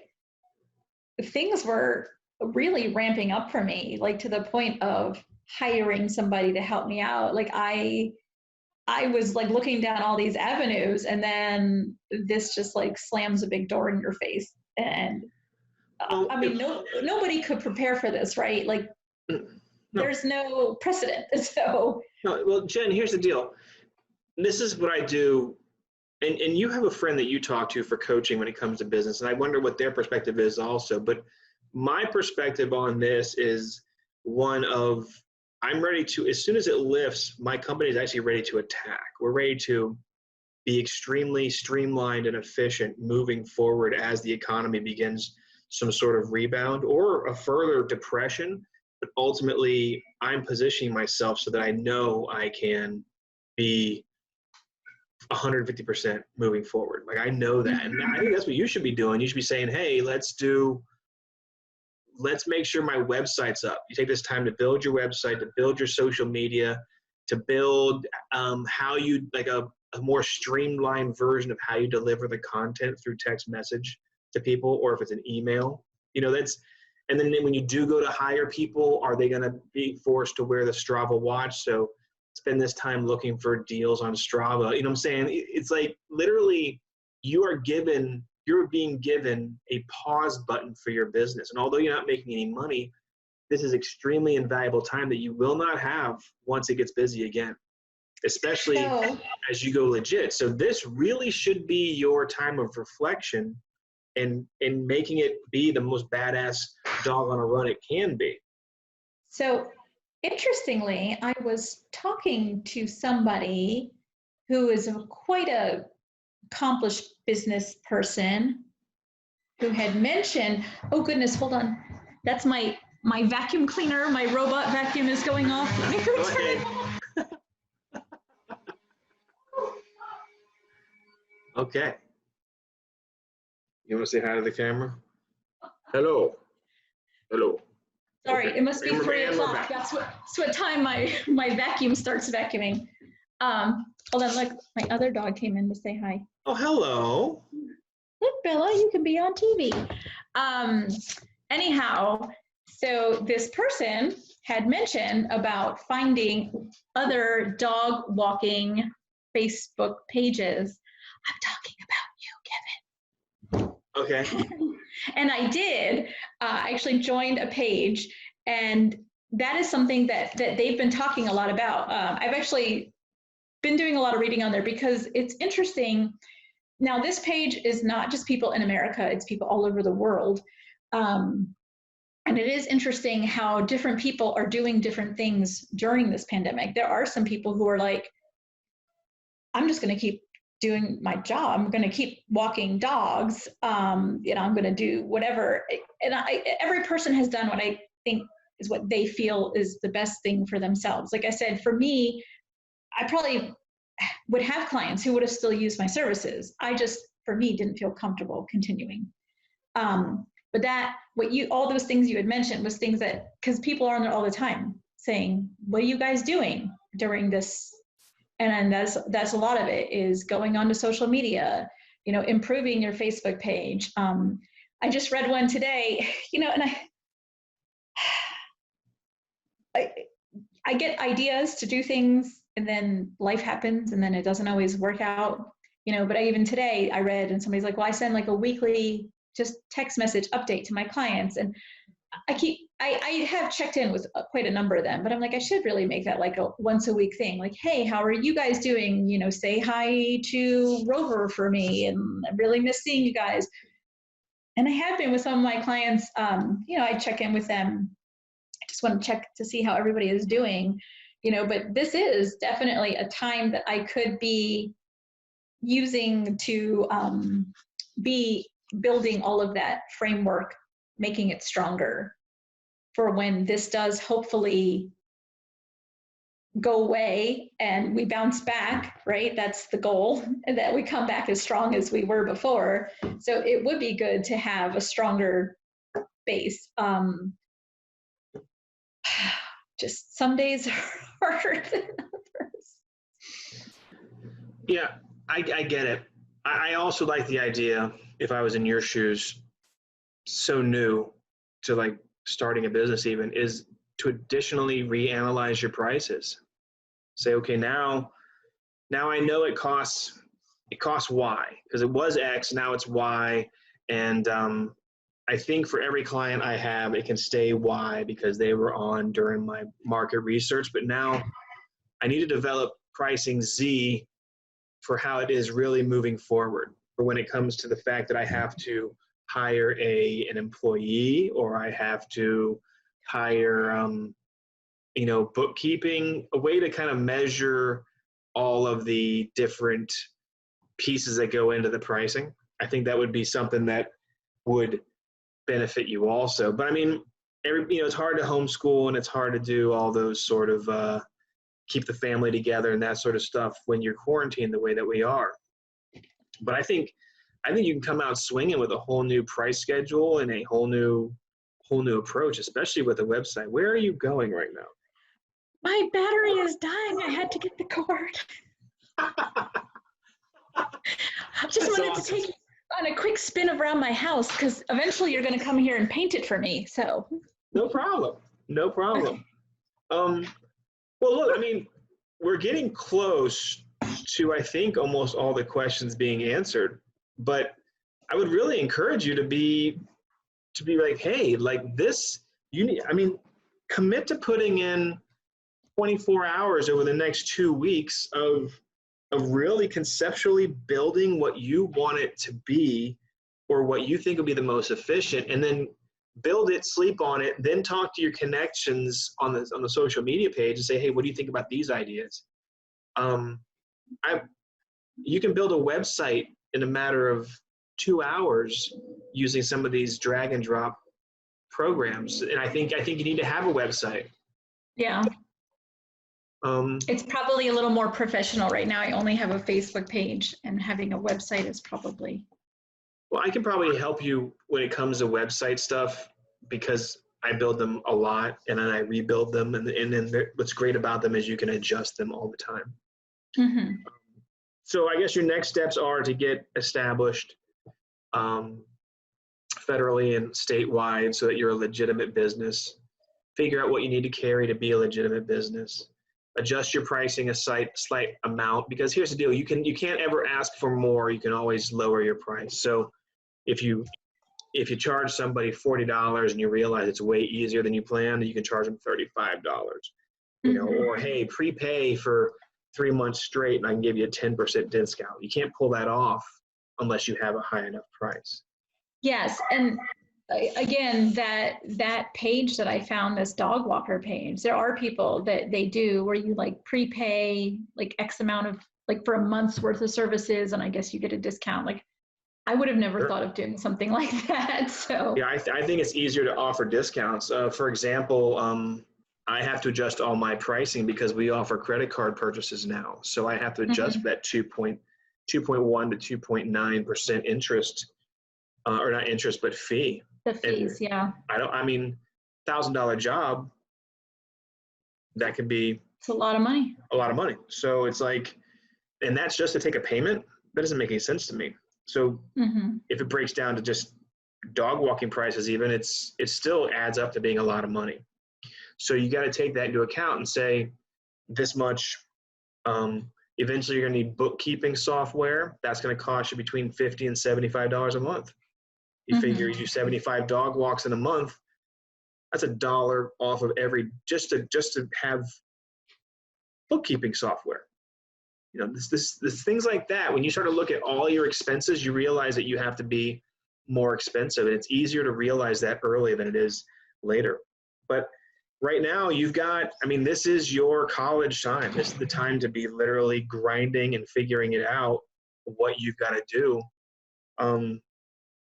things were really ramping up for me, to the point of hiring somebody to help me out. I was looking down all these avenues, and then this just slams a big door in your face. And nobody could prepare for this, right? No. There's no precedent. So. No, well, Jen, here's the deal. This is what I do. And you have a friend that you talk to for coaching when it comes to business. And I wonder what their perspective is also. But my perspective on this is one of, I'm ready to, as soon as it lifts, my company is actually ready to attack. We're ready to be extremely streamlined and efficient moving forward as the economy begins some sort of rebound or a further depression. But ultimately, I'm positioning myself so that I know I can be 150% moving forward. I know that. And I think that's what you should be doing. You should be saying, hey, let's make sure my website's up. You take this time to build your website, to build your social media, to build how you, a more streamlined version of how you deliver the content through text message to people, or if it's an email. And then when you do go to hire people, are they going to be forced to wear the Strava watch? So spend this time looking for deals on Strava. You know what I'm saying? It's literally you're being given a pause button for your business. And although you're not making any money, this is extremely invaluable time that you will not have once it gets busy again, especially as you go legit. So this really should be your time of reflection and making it be the most badass Doggone-A-Run it can be. So interestingly, I was talking to somebody who is quite a accomplished business person who had mentioned, oh goodness, hold on. That's my vacuum cleaner. My robot vacuum is going off. Let me go turn it off. Okay. You want to say hi to the camera? Hello. Sorry, okay. It must be 3 o'clock. That's what time my vacuum starts vacuuming. Hold on, look, my other dog came in to say hi. Oh, hello. Look, Bella, you can be on TV. Anyhow, so this person had mentioned about finding other dog walking Facebook pages. I'm talking about you, Kevin. Okay. And I did actually joined a page, and that is something that they've been talking a lot about. I've actually been doing a lot of reading on there because it's interesting. now this page is not just people in America, it's people all over the world. And it is interesting how different people are doing different things during this pandemic. There are some people who are like, I'm just going to keep doing my job. I'm going to keep walking dogs. I'm going to do whatever. And every person has done what I think is what they feel is the best thing for themselves. Like I said, for me, I probably would have clients who would have still used my services. I just, for me, didn't feel comfortable continuing. But all those things you had mentioned was things that, because people are on there all the time saying, what are you guys doing during this? And that's a lot of it is going onto social media, improving your Facebook page. I just read one today, and I get ideas to do things and then life happens and then it doesn't always work out, but even today I read and somebody's like, well, I send like a weekly just text message update to my clients. And I have checked in with quite a number of them, but I'm like, I should really make that like a once a week thing. Like, hey, how are you guys doing? Say hi to Rover for me. And I really miss seeing you guys. And I have been with some of my clients, I check in with them. I just want to check to see how everybody is doing, but this is definitely a time that I could be using to be building all of that framework, making it stronger for when this does hopefully go away and we bounce back, right? That's the goal, and that we come back as strong as we were before. So it would be good to have a stronger base. Just some days are harder than others. Yeah, I get it. I also like the idea, if I was in your shoes, so new to like starting a business even, is to additionally reanalyze your prices. Say, okay, now I know it costs Y, because it was X, now it's Y. And I think for every client I have, it can stay Y because they were on during my market research. But now I need to develop pricing Z for how it is really moving forward. For when it comes to the fact that I have to hire an employee, or I have to hire, bookkeeping, a way to kind of measure all of the different pieces that go into the pricing. I think that would be something that would benefit you also. But I mean, it's hard to homeschool and it's hard to do all those sort of keep the family together and that sort of stuff when you're quarantined the way that we are. But I think you can come out swinging with a whole new price schedule and a whole new approach, especially with a website. Where are you going right now? My battery is dying. I had to get the cord. Just wanted to take you on a quick spin around my house because eventually you're going to come here and paint it for me. So no problem. Well, look, I mean, we're getting close to, I think, almost all the questions being answered. But I would really encourage you to be like, hey, like this, commit to putting in 24 hours over the next 2 weeks of really conceptually building what you want it to be, or what you think will be the most efficient, and then build it, sleep on it, then talk to your connections on the social media page and say, hey, what do you think about these ideas? You can build a website in a matter of 2 hours using some of these drag and drop programs. And I think you need to have a website. Yeah. It's probably a little more professional right now. I only have a Facebook page, and having a website is probably. Well, I can probably help you when it comes to website stuff, because I build them a lot and then I rebuild them. And then what's great about them is you can adjust them all the time. Mm-hmm. So I guess your next steps are to get established federally and statewide so that you're a legitimate business. Figure out what you need to carry to be a legitimate business. Adjust your pricing a slight amount, because here's the deal: you can't ever ask for more. You can always lower your price. So if you charge somebody $40 and you realize it's way easier than you planned, you can charge them $35. Or hey, prepay for 3 months straight and I can give you a 10% discount. You can't pull that off unless you have a high enough price. Yes, and again, that page that I found, this dog walker page, there are people that they do where you like prepay like X amount of, like for a month's worth of services, and I guess you get a discount. Like I would have never thought of doing something like that. So yeah, I think it's easier to offer discounts. For example, I have to adjust all my pricing because we offer credit card purchases now. So I have to adjust that 2.1 to 2.9% interest, or not interest, but fee. The fees, yeah. $1,000 job, that could be It's a lot of money. a lot of money. So it's like, and that's just to take a payment. That doesn't make any sense to me. So if it breaks down to just dog walking prices, even it still adds up to being a lot of money. So you got to take that into account and say this much. Eventually you're going to need bookkeeping software. That's going to cost you between $50 and $75 a month. You figure you do 75 dog walks in a month, that's $1 off of every, just to have bookkeeping software. You know, this things like that. When you start to look at all your expenses, you realize that you have to be more expensive, and it's easier to realize that early than it is later. But right now you've got, this is your college time. This is the time to be literally grinding and figuring it out, what you've got to do.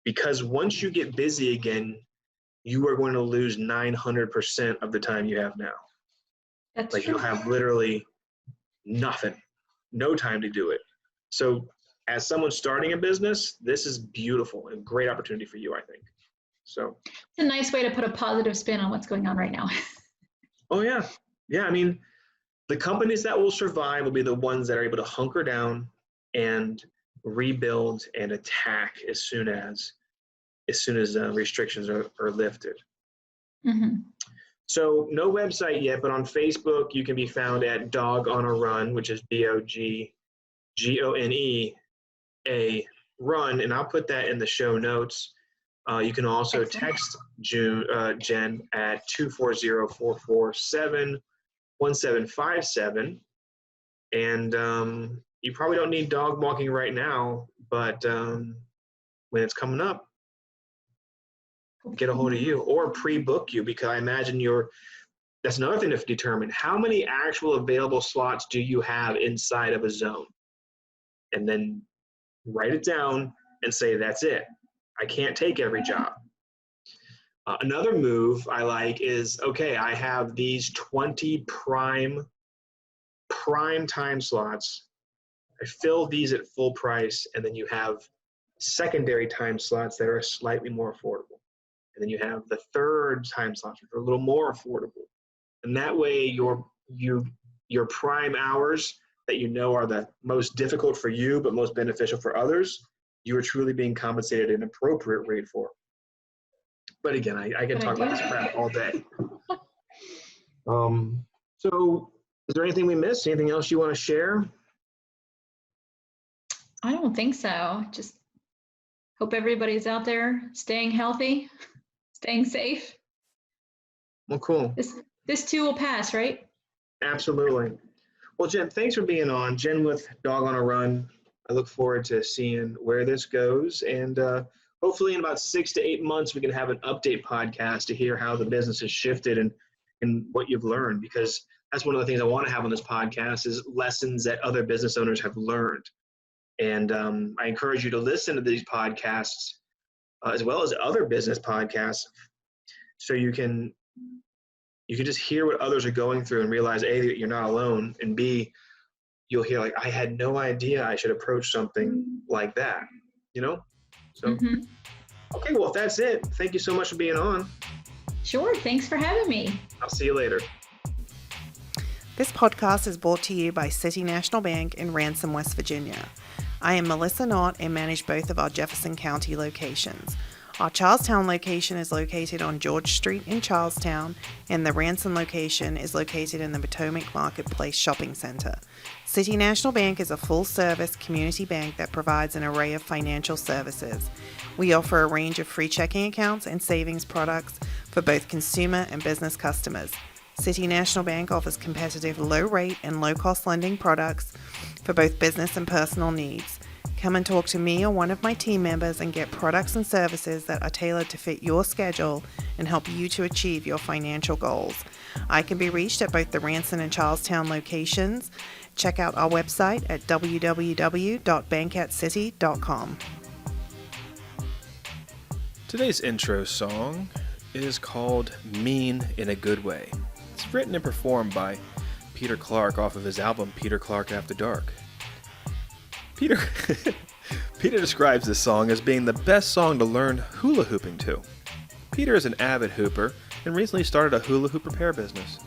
Because once you get busy again, you are going to lose 900% of the time you have now. That's like true. You'll have literally nothing, no time to do it. So as someone starting a business, this is beautiful and a great opportunity for you, I think. So it's a nice way to put a positive spin on what's going on right now. Oh yeah. Yeah. The companies that will survive will be the ones that are able to hunker down and rebuild and attack as soon as restrictions are lifted. So no website yet, but on Facebook you can be found at Doggone-A-Run, which is DOGONE-A-Run, and I'll put that in the show notes. You can also text Jen at 240-447-1757. And you probably don't need dog walking right now, but when it's coming up, get a hold of you or pre-book you, because I imagine that's another thing to determine. How many actual available slots do you have inside of a zone? And then write it down and say, that's it. I can't take every job. Another move I like is, okay, I have these 20 prime time slots. I fill these at full price, and then you have secondary time slots that are slightly more affordable. And then you have the third time slots that are a little more affordable. And that way your prime hours that you know are the most difficult for you but most beneficial for others, you are truly being compensated at an appropriate rate for. But again, I can talk about this crap all day. So is there anything we missed? Anything else you want to share? I don't think so. Just hope everybody's out there staying healthy, staying safe. Well, cool. This too will pass, right? Absolutely. Well, Jen, thanks for being on. Jen with Doggone-A-Run. I look forward to seeing where this goes. And hopefully in about 6 to 8 months, we can have an update podcast to hear how the business has shifted and what you've learned, because that's one of the things I want to have on this podcast is lessons that other business owners have learned. And I encourage you to listen to these podcasts as well as other business podcasts, so you can just hear what others are going through and realize, A, that you're not alone, and B, you'll hear like, I had no idea I should approach something like that, So, Okay, well, if that's it, thank you so much for being on. Sure, thanks for having me. I'll see you later. This podcast is brought to you by City National Bank in Ransom, West Virginia. I am Melissa Knott and manage both of our Jefferson County locations. Our Charlestown location is located on George Street in Charlestown, and the Ransom location is located in the Potomac Marketplace Shopping Center. City National Bank is a full-service community bank that provides an array of financial services. We offer a range of free checking accounts and savings products for both consumer and business customers. City National Bank offers competitive low-rate and low-cost lending products for both business and personal needs. Come and talk to me or one of my team members and get products and services that are tailored to fit your schedule and help you to achieve your financial goals. I can be reached at both the Ranson and Charlestown locations. Check out our website at www.bankatscity.com. Today's intro song is called Mean in a Good Way. It's written and performed by Peter Clark off of his album Peter Clark After Dark. Peter describes this song as being the best song to learn hula hooping to. Peter is an avid hooper and recently started a hula hoop repair business.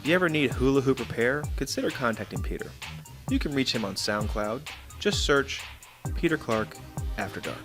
If you ever need hula hoop repair, consider contacting Peter. You can reach him on SoundCloud. Just search Peter Clark After Dark.